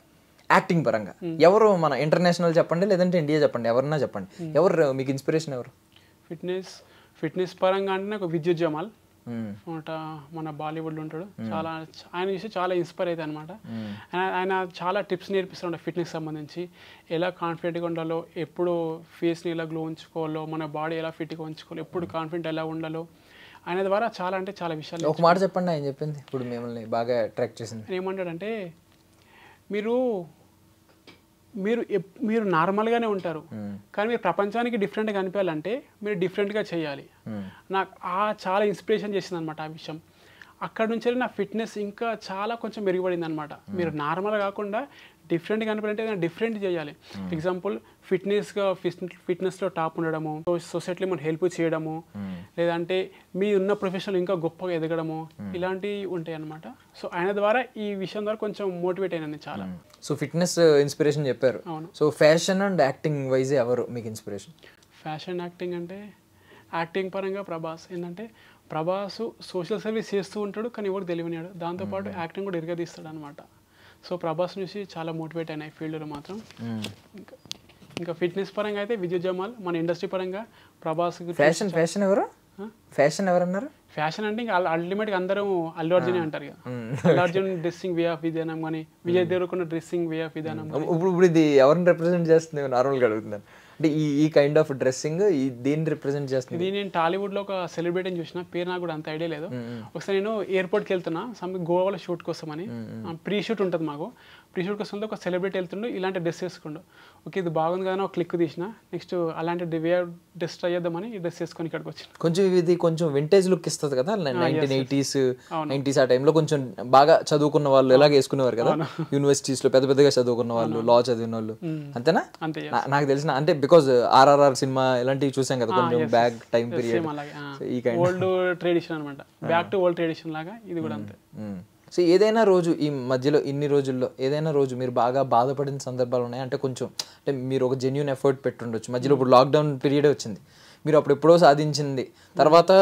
యాక్టింగ్ పరంగా ఎవరు మన ఇంటర్నేషనల్ చెప్పండి, లేదంటే ఇండియా చెప్పండి, ఎవరన్నా చెప్పండి, ఎవరు మీకు ఇన్స్పిరేషన్? ఎవరు ఫిట్నెస్ పరంగా అంటే నాకు విద్యుత్ జమాల్ మన బాలీవుడ్లో ఉంటాడు. చాలా ఆయన చూసి చాలా ఇన్స్పైర్ అవుతాయి అనమాట. ఆయన చాలా టిప్స్ నేర్పిస్తాడు ఫిట్నెస్ సంబంధించి, ఎలా కాన్ఫిడెంట్గా ఉండాలో, ఎప్పుడు ఫేస్ని ఎలా గ్లో ఉంచుకోవాలో, మన బాడీ ఎలా ఫిట్గా ఉంచుకోవాలో, ఎప్పుడు కాన్ఫిడెంట్ ఎలా ఉండాలో, ఆయన ద్వారా చాలా అంటే చాలా విషయాలు. ఒక మాట చెప్పండి ఆయన చెప్పింది ఇప్పుడు మిమ్మల్ని బాగా అట్రాక్ట్ చేసింది. ఏమంటాడంటే, మీరు నార్మల్గానే ఉంటారు, కానీ మీరు ప్రపంచానికి డిఫరెంట్గా కనిపించాలంటే మీరు డిఫరెంట్గా చేయాలి. నాకు చాలా ఇన్స్పిరేషన్ చేసింది అనమాట ఆ విషయం. అక్కడ నుంచి నా ఫిట్నెస్ ఇంకా చాలా కొంచెం మెరుగుపడింది అనమాట. మీరు నార్మల్ కాకుండా డిఫరెంట్గా కనిపించాలంటే ఏదైనా డిఫరెంట్ చేయాలి. ఎగ్జాంపుల్ ఫిట్నెస్లో టాప్ ఉండడము, సొసైటీలో మనం హెల్ప్ చేయడము, లేదంటే మీ ఉన్న ప్రొఫెషన్లో ఇంకా గొప్పగా ఎదగడము, ఇలాంటివి ఉంటాయి అనమాట. సో ఆయన ద్వారా ఈ విషయం ద్వారా కొంచెం మోటివేట్ అయినా చాలా. సో ఫిట్నెస్ ఇన్స్పిరేషన్ చెప్పారు. So fashion and acting wise ఎవరు మీకు ఇన్స్పిరేషన్? ఫ్యాషన్ యాక్టింగ్ అంటే యాక్టింగ్ పరంగా ప్రభాస్. ఏంటంటే ప్రభాస్ సోషల్ సర్వీస్ చేస్తూ ఉంటాడు, కానీ ఎవరికి తెలియనివాడు. దాంతోపాటు యాక్టింగ్ కూడా ఇరగదీస్తాడు అనమాట. సో ప్రభాస్ నుంచి చాలా మోటివేట్ అయినాయి ఫీల్డ్లో మాత్రం. ఇంకా ఫిట్నెస్ పరంగా అయితే విద్యుత్ జమాల్. మన ఇండస్ట్రీ పరంగా ప్రభాస్. ఫ్యాషన్ ఎవరన్నారు? ఫ్యాషన్ అంటే ఇంకా అల్టిమేట్గా అందరూ అల్లు అర్జునే అంటారు కదా. Allu Arjun dressing way of విధానం కానీ, Vijay Devarakonda dressing way of విధానం. ఇప్పుడు ఇది ఎవరిని రిప్రజెంట్ చేస్తుంది నార్మల్గా అడుగుతున్నాను. అంటే ఈ కైండ్ ఆఫ్ డ్రెస్సింగ్ దేన్ని రిప్రజెంట్ చేస్తుంది? ఇది నేను టాలీవుడ్లో ఒక సెలబ్రిటీని చూసిన, పేరు నాకు కూడా అంత ఐడియా లేదు. ఒకసారి నేను ఎయిర్పోర్ట్కి వెళ్తున్నా గోవాలో షూట్ కోసం అని. ప్రీ షూట్ ఉంటుంది మాకు. ప్రీ షూట్ కోసం ఒక సెలబ్రిటీ వెళ్తుండు, ఇలాంటి డ్రెస్ వేసుకుండు. ఓకే ఇది బాగుంది కదా, ఒక క్లిక్ తీసిన. నెక్స్ట్ అలాంటి డ్రెస్ ట్రై చేద్దామని ఈ డ్రెస్ వేసుకొని ఇక్కడికి వచ్చిన. కొంచెం వింటేజ్ లుక్ ఇస్తుంది కదా, 1980s 90s ఆ టైంలో కొంచెం బాగా చదువుకున్న వాళ్ళు ఎలాగ వేసుకునేవారు కదా, యూనివర్సిటీస్లో పెద్దగా చదువుకున్న వాళ్ళు, లా చదివిన వాళ్ళు. అంతేనా? అంతే. నాకు తెలిసిన అంటే బికాజ్ RRR సినిమా ఇలాంటివి చూసాం కదా, కొంచెం back time period, old tradition అనమాట. బ్యాక్ టు ఓల్డ్ ట్రెడిషన్ లాగా ఇది కూడా అంతే. సో ఏదైనా రోజు ఈ మధ్యలో ఇన్ని రోజుల్లో ఏదైనా రోజు మీరు బాగా బాధపడిన సందర్భాలు ఉన్నాయి అంటే, కొంచెం అంటే మీరు ఒక జెన్యూన్ ఎఫర్ట్ పెట్టుండొచ్చు మధ్యలో. ఇప్పుడు లాక్డౌన్ పీరియడే వచ్చింది, మీరు అప్పుడు ఎప్పుడో సాధించింది, తర్వాత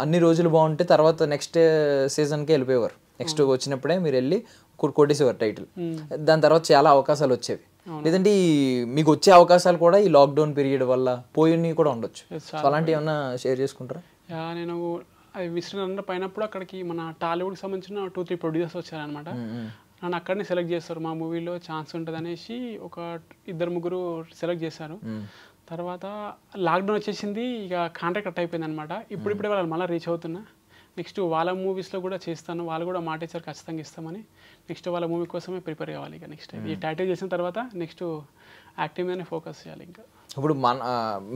అన్ని రోజులు బాగుంటే తర్వాత నెక్స్ట్ సీజన్కే వెళ్ళిపోయేవారు. నెక్స్ట్ వచ్చినప్పుడే మీరు వెళ్ళి కొట్టేసేవారు టైటిల్. దాని తర్వాత చాలా అవకాశాలు వచ్చేవి. లేదంటే మీకు వచ్చే అవకాశాలు కూడా ఈ లాక్డౌన్ పీరియడ్ వల్ల పోయినవి కూడా ఉండొచ్చు. సో అలాంటివి ఏమన్నా షేర్ చేసుకుంటారా? నేను అది విసిరిన పైనప్పుడు అక్కడికి మన టాలీవుడ్కి సంబంధించిన 2-3 ప్రొడ్యూసర్స్ వచ్చారనమాట. నన్ను అక్కడనే సెలెక్ట్ చేస్తారు, మా మూవీలో ఛాన్స్ ఉంటుంది అనేసి ఒక 2-3 సెలెక్ట్ చేశారు. తర్వాత లాక్డౌన్ వచ్చేసింది, ఇక కాంట్రాక్ట్ కట్ అయిపోయింది అనమాట. ఇప్పుడిప్పుడే వాళ్ళు మళ్ళీ రీచ్ అవుతున్నా. నెక్స్ట్ వాళ్ళ మూవీస్లో కూడా చేస్తాను, వాళ్ళు కూడా మాట ఇచ్చారు ఖచ్చితంగా ఇస్తామని. నెక్స్ట్ వాళ్ళ మూవీ కోసమే ప్రిపేర్ కావాలి. ఇక నెక్స్ట్ ఈ టైటిల్ చేసిన తర్వాత నెక్స్ట్ యాక్టింగ్ మీదనే ఫోకస్ చేయాలి. ఇంకా ఇప్పుడు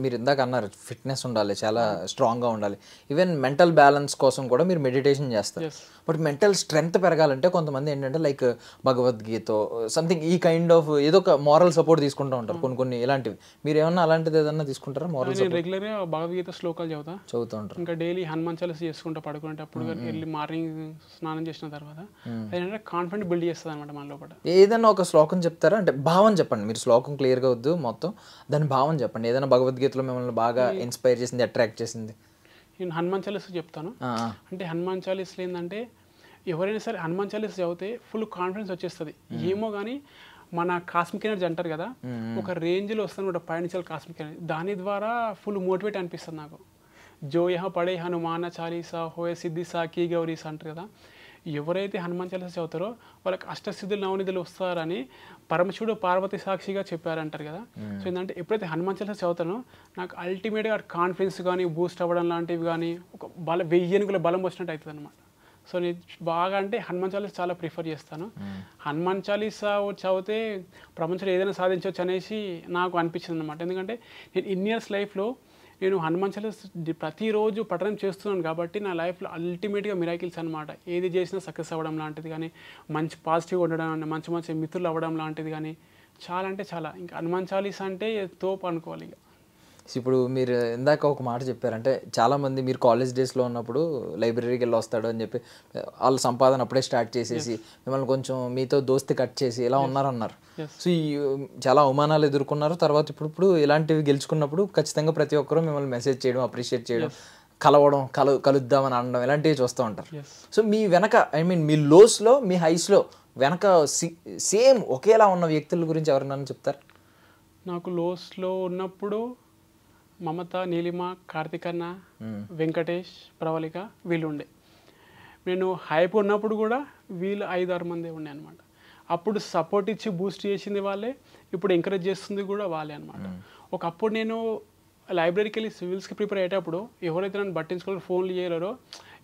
మీరు ఇందాక అన్నారు ఫిట్నెస్ ఉండాలి, చాలా స్ట్రాంగ్గా ఉండాలి. ఈవెన్ మెంటల్ బ్యాలెన్స్ కోసం కూడా మీరు మెడిటేషన్ చేస్తారు. బట్ మెంటల్ స్ట్రెంగ్త్ పెరగాలంటే కొంతమంది ఏంటంటే లైక్ భగవద్గీత సంథింగ్ ఈ కైండ్ ఆఫ్ ఏదో ఒక మోరల్ సపోర్ట్ తీసుకుంటూ ఉంటారు కొన్ని ఇలాంటివి. మీరు ఏమన్నా అలాంటిది ఏదన్నా తీసుకుంటారా? మోరల్ సపోర్ట్ రెగ్యులర్గా భగవద్గీత శ్లోకాలు చదువుతూ ఉంటారు. ఇంకా డైలీ హనుమాన్ చాలీసా చేసుకుంటూ పడుకునేటప్పుడు ఎర్లీ మార్నింగ్ స్నానం చేసిన తర్వాత ఏంటంటే కాన్ఫిడెంట్ బిల్డ్ చేస్తుంది అనమాట మన లోపల. ఏదైనా ఒక శ్లోకం చెప్తారా? అంటే భావం చెప్పండి, మీరు శ్లోకం క్లియర్గా వద్దు, మొత్తం దాని భావం చెప్పండి. ఏదైనా భగవద్గీతలో మిమ్మల్ని బాగా ఇన్స్పైర్ చేసింది, అట్రాక్ట్ చేసింది? నేను హనుమాన్ చాలీసా చెప్తాను. అంటే హనుమాన్ చాలీసాలో ఏంటంటే ఎవరైనా సరే హనుమాన్ చాలీసా చదివితే ఫుల్ కాన్ఫిడెన్స్ వచ్చేస్తుంది. ఏమో కానీ మన కాస్మిక్ ఎనర్జీ అంటారు కదా, ఒక రేంజ్లో వస్తుంది కూడా పయనించాలి కాస్మిక్ ఎనర్జీ. దాని ద్వారా ఫుల్ మోటివేట్ అనిపిస్తుంది నాకు. జో యహ పడే హనుమాన చాలీసా హోయ సిద్ధి సా కీ గౌరీసా అంటారు కదా. ఎవరైతే హనుమాన్ చాలీసా చదువుతారో వాళ్ళకి అష్టసిద్ధులు నవనిధులు వస్తారని పరమశివుడు పార్వతి సాక్షిగా చెప్పారంటారు కదా. సో ఏంటంటే ఎప్పుడైతే హనుమాన్ చాలీసా చదువుతానో నాకు అల్టిమేట్గా కాన్ఫిడెన్స్ కానీ బూస్ట్ అవ్వడం లాంటివి కానీ ఒక వెయ్యనుగుల బలం వచ్చినట్టు అవుతుంది అనమాట. సో నేను బాగా అంటే హనుమాన్ చాలీసా చాలా ప్రిఫర్ చేస్తాను. హనుమాన్ చాలీసా చదివితే ప్రపంచంలో ఏదైనా సాధించవచ్చు అనేసి నాకు అనిపించింది అనమాట. ఎందుకంటే నేను ఇన్ ఇయర్స్ లైఫ్లో నేను హనుమాన్ చాలీసా ప్రతిరోజు పఠనం చేస్తున్నాను కాబట్టి నా లైఫ్లో అల్టిమేట్గా మిరాకిల్స్ అనమాట. ఏది చేసినా సక్సెస్ అవ్వడం లాంటిది కానీ, మంచి పాజిటివ్గా ఉండడం, మంచి మంచి మిత్రులు అవ్వడం లాంటిది కానీ చాలా అంటే చాలా. ఇంకా హనుమాన్ చాలీసా అంటే తోపు అనుకోవాలి. ఇక ఇప్పుడు మీరు ఇందాక ఒక మాట చెప్పారంటే చాలామంది మీరు కాలేజ్ డేస్లో ఉన్నప్పుడు లైబ్రరీకి వెళ్ళి వస్తాడు అని చెప్పి వాళ్ళ సంపాదన అప్పుడే స్టార్ట్ చేసేసి మిమ్మల్ని కొంచెం మీతో దోస్తి కట్ చేసి ఇలా ఉన్నారన్నారు. సో ఈ చాలా అవమానాలు ఎదుర్కొన్నారు. తర్వాత ఇప్పుడు ఇలాంటివి గెలుచుకున్నప్పుడు ఖచ్చితంగా ప్రతి ఒక్కరూ మిమ్మల్ని మెసేజ్ చేయడం, అప్రిషియేట్ చేయడం, కలవడం, కలుద్దామని అనడం ఇలాంటివి చూస్తూ ఉంటారు. సో మీ వెనక మీ లోస్లో మీ హైస్లో వెనక సేమ్ ఒకేలా ఉన్న వ్యక్తుల గురించి ఎవరన్నా చెప్తారు? నాకు లోస్లో ఉన్నప్పుడు మమత, నీలిమ, కార్తికన్న, వెంకటేష్, ప్రవళిక వీళ్ళు ఉండే. నేను హైప్ ఉన్నప్పుడు కూడా వీళ్ళు 5-6 మంది ఉండే అనమాట. అప్పుడు సపోర్ట్ ఇచ్చి బూస్ట్ చేసింది వాళ్ళే, ఇప్పుడు ఎంకరేజ్ చేస్తుంది కూడా వాళ్ళే అనమాట. ఒకప్పుడు నేను లైబ్రరీకి వెళ్ళి సివిల్స్కి ప్రిపేర్ అయ్యేటప్పుడు ఎవరైతే నన్ను పట్టించుకోవాలి ఫోన్లు చేయలేరో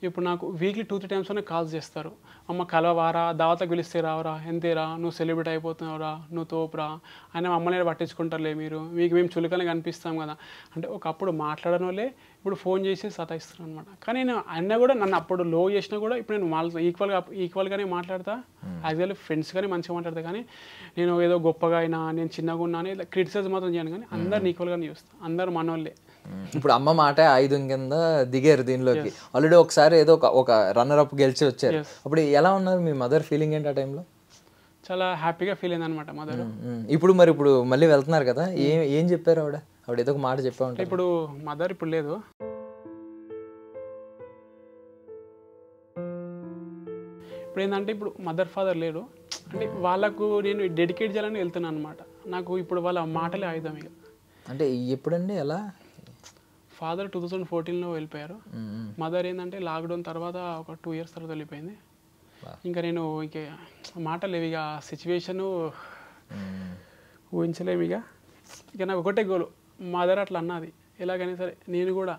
ఇప్పుడు నాకు వీక్లీ 2-3 times అనే కాల్స్ చేస్తారు. అమ్మ కలవారా, దావతకు పిలిస్తే రావరా, ఎంతేరా, నువ్వు సెలబ్రిటీ అయిపోతున్నావురా, నువ్వు తోపురా అని మమ్మల్ని పట్టించుకుంటారులే మీకు మేము చులకనే కనిపిస్తాం కదా అంటే ఒకప్పుడు మాట్లాడని వాళ్ళే ఇప్పుడు ఫోన్ చేసి సతాయిస్తున్నాను అనమాట. కానీ నేను అన్న కూడా నన్ను అప్పుడు లో చేసినా కూడా ఇప్పుడు నేను వాళ్ళతో ఈక్వల్గానే మాట్లాడతా. యాక్చువల్లీ ఫ్రెండ్స్గానే మంచిగా మాట్లాడతా. కానీ నేను ఏదో గొప్పగా అయినా, నేను చిన్నగా ఉన్నా అని క్రిటిసైజ్ మాత్రం చేయను. కానీ అందరిని ఈక్వల్గానే చూస్తాను, అందరు మనోళ్ళే. ఇప్పుడు అమ్మ మాట ఆయుధం కింద దిగారు దీనిలోకి. ఆల్రెడీ ఒకసారి ఏదో ఒక రన్నర్ అప్ గెలిచి వచ్చారు. అప్పుడు ఎలా ఉన్నారు? మీ మదర్ ఫీలింగ్ ఏంటి ఆ టైంలో? చాలా హ్యాపీగా ఫీల్ అయింది అనమాట మదర్. ఇప్పుడు మళ్ళీ వెళ్తున్నారు కదా, ఏం చెప్పారు ఆవిడ ఏదో ఒక మాట చెప్పా ఉంటారు. ఇప్పుడు మదర్ ఇప్పుడు లేదు. ఇప్పుడు ఏంటంటే ఇప్పుడు మదర్ ఫాదర్ లేరు అంటే వాళ్ళకు నేను డెడికేట్ చేయాలని వెళ్తున్నాను అనమాట. నాకు ఇప్పుడు వాళ్ళ మాటలే ఆయుధం. ఇక అంటే ఎప్పుడండి ఎలా? ఫాదర్ 2014లో వెళ్ళిపోయారు. మదర్ ఏంటంటే లాక్డౌన్ తర్వాత ఒక 2 years తర్వాత వెళ్ళిపోయింది. ఇంకా నేను మాటలు లేవు, ఇక సిచ్యువేషను ఊహించలేము. ఇక నాకు ఒకటే గోలు, మదర్ అట్లా అన్నది ఎలాగైనా సరే నేను కూడా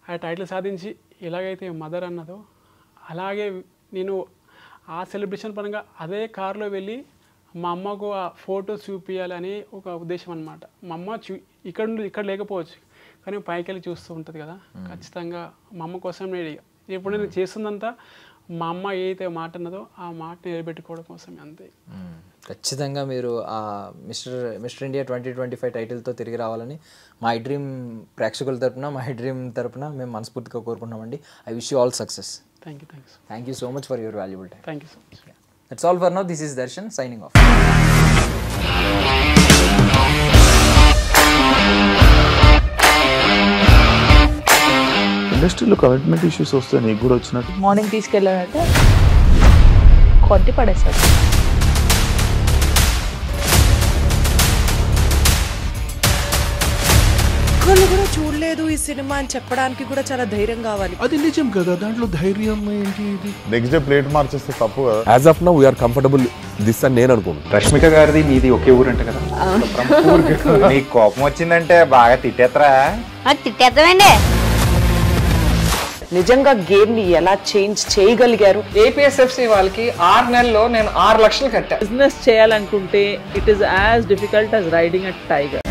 ఆ టైటిల్ సాధించి ఎలాగైతే మదర్ అన్నదో అలాగే నేను ఆ సెలబ్రేషన్ పరంగా అదే కారులో వెళ్ళి మా అమ్మకు ఆ ఫోటోస్ చూపించాలని ఒక ఉద్దేశం అనమాట. మా అమ్మ ఇక్కడ లేకపోవచ్చు కానీ పైకి వెళ్ళి చూస్తూ ఉంటుంది కదా, ఖచ్చితంగా మా అమ్మ కోసం నేను ఇప్పుడు నేను చేస్తుందంతా మా అమ్మ ఏదైతే మాట అన్నదో ఆ మాట నిలబెట్టుకోవడం కోసమే, అంతే. ఖచ్చితంగా మీరు ఆ మిస్టర్ ఇండియా 2025 టైటిల్తో తిరిగి రావాలని మా ఐ డ్రీమ్ ప్రేక్షకుల తరపున, మా ఐ డ్రీమ్ తరపున మేము మనస్ఫూర్తిగా కోరుకుంటున్నామండి. I wish you all success. Thank you so much for your valuable time. Thank you so much. That's all for now. This is Darshan signing off. ఇండస్ట్రీలో కమిట్మెంట్ ఇష్యూస్ వస్తే నీకు కూడా వచ్చినట్టు మార్నింగ్ తీసుకెళ్ళాడంటే కొట్టి పడేస్తాడు. ఒక్కళ్ళు కూడా చూడలేదు ఈ సినిమా అని చెప్పడానికి కూడా చాలా ధైర్యం కావాలి. అది నిజం కదా, దాంట్లో ధైర్యం ఏంటి? ఇది నెక్స్ట్ డే ప్లేట్ మార్చేస్తే తప్పు కదా. As of now we are comfortable this అని నేను అనుకుంటున్నాను. రష్మిక గారిది మీది ఒకే ఊరంట కదా? నీకు కోపం వచ్చిందంటే బాగా తిట్టేత్తరా? తిట్టేద్దామండి. నిజంగా గేమ్ ని ఎలా చేంజ్ చేయగలిగారు? ఏపీఎస్ఎఫ్సి వాళ్ళకి 6 నెలల్లో నేను 6 లక్షలు కట్టా. బిజినెస్ చేయాలనుకుంటే it is as difficult as riding a tiger.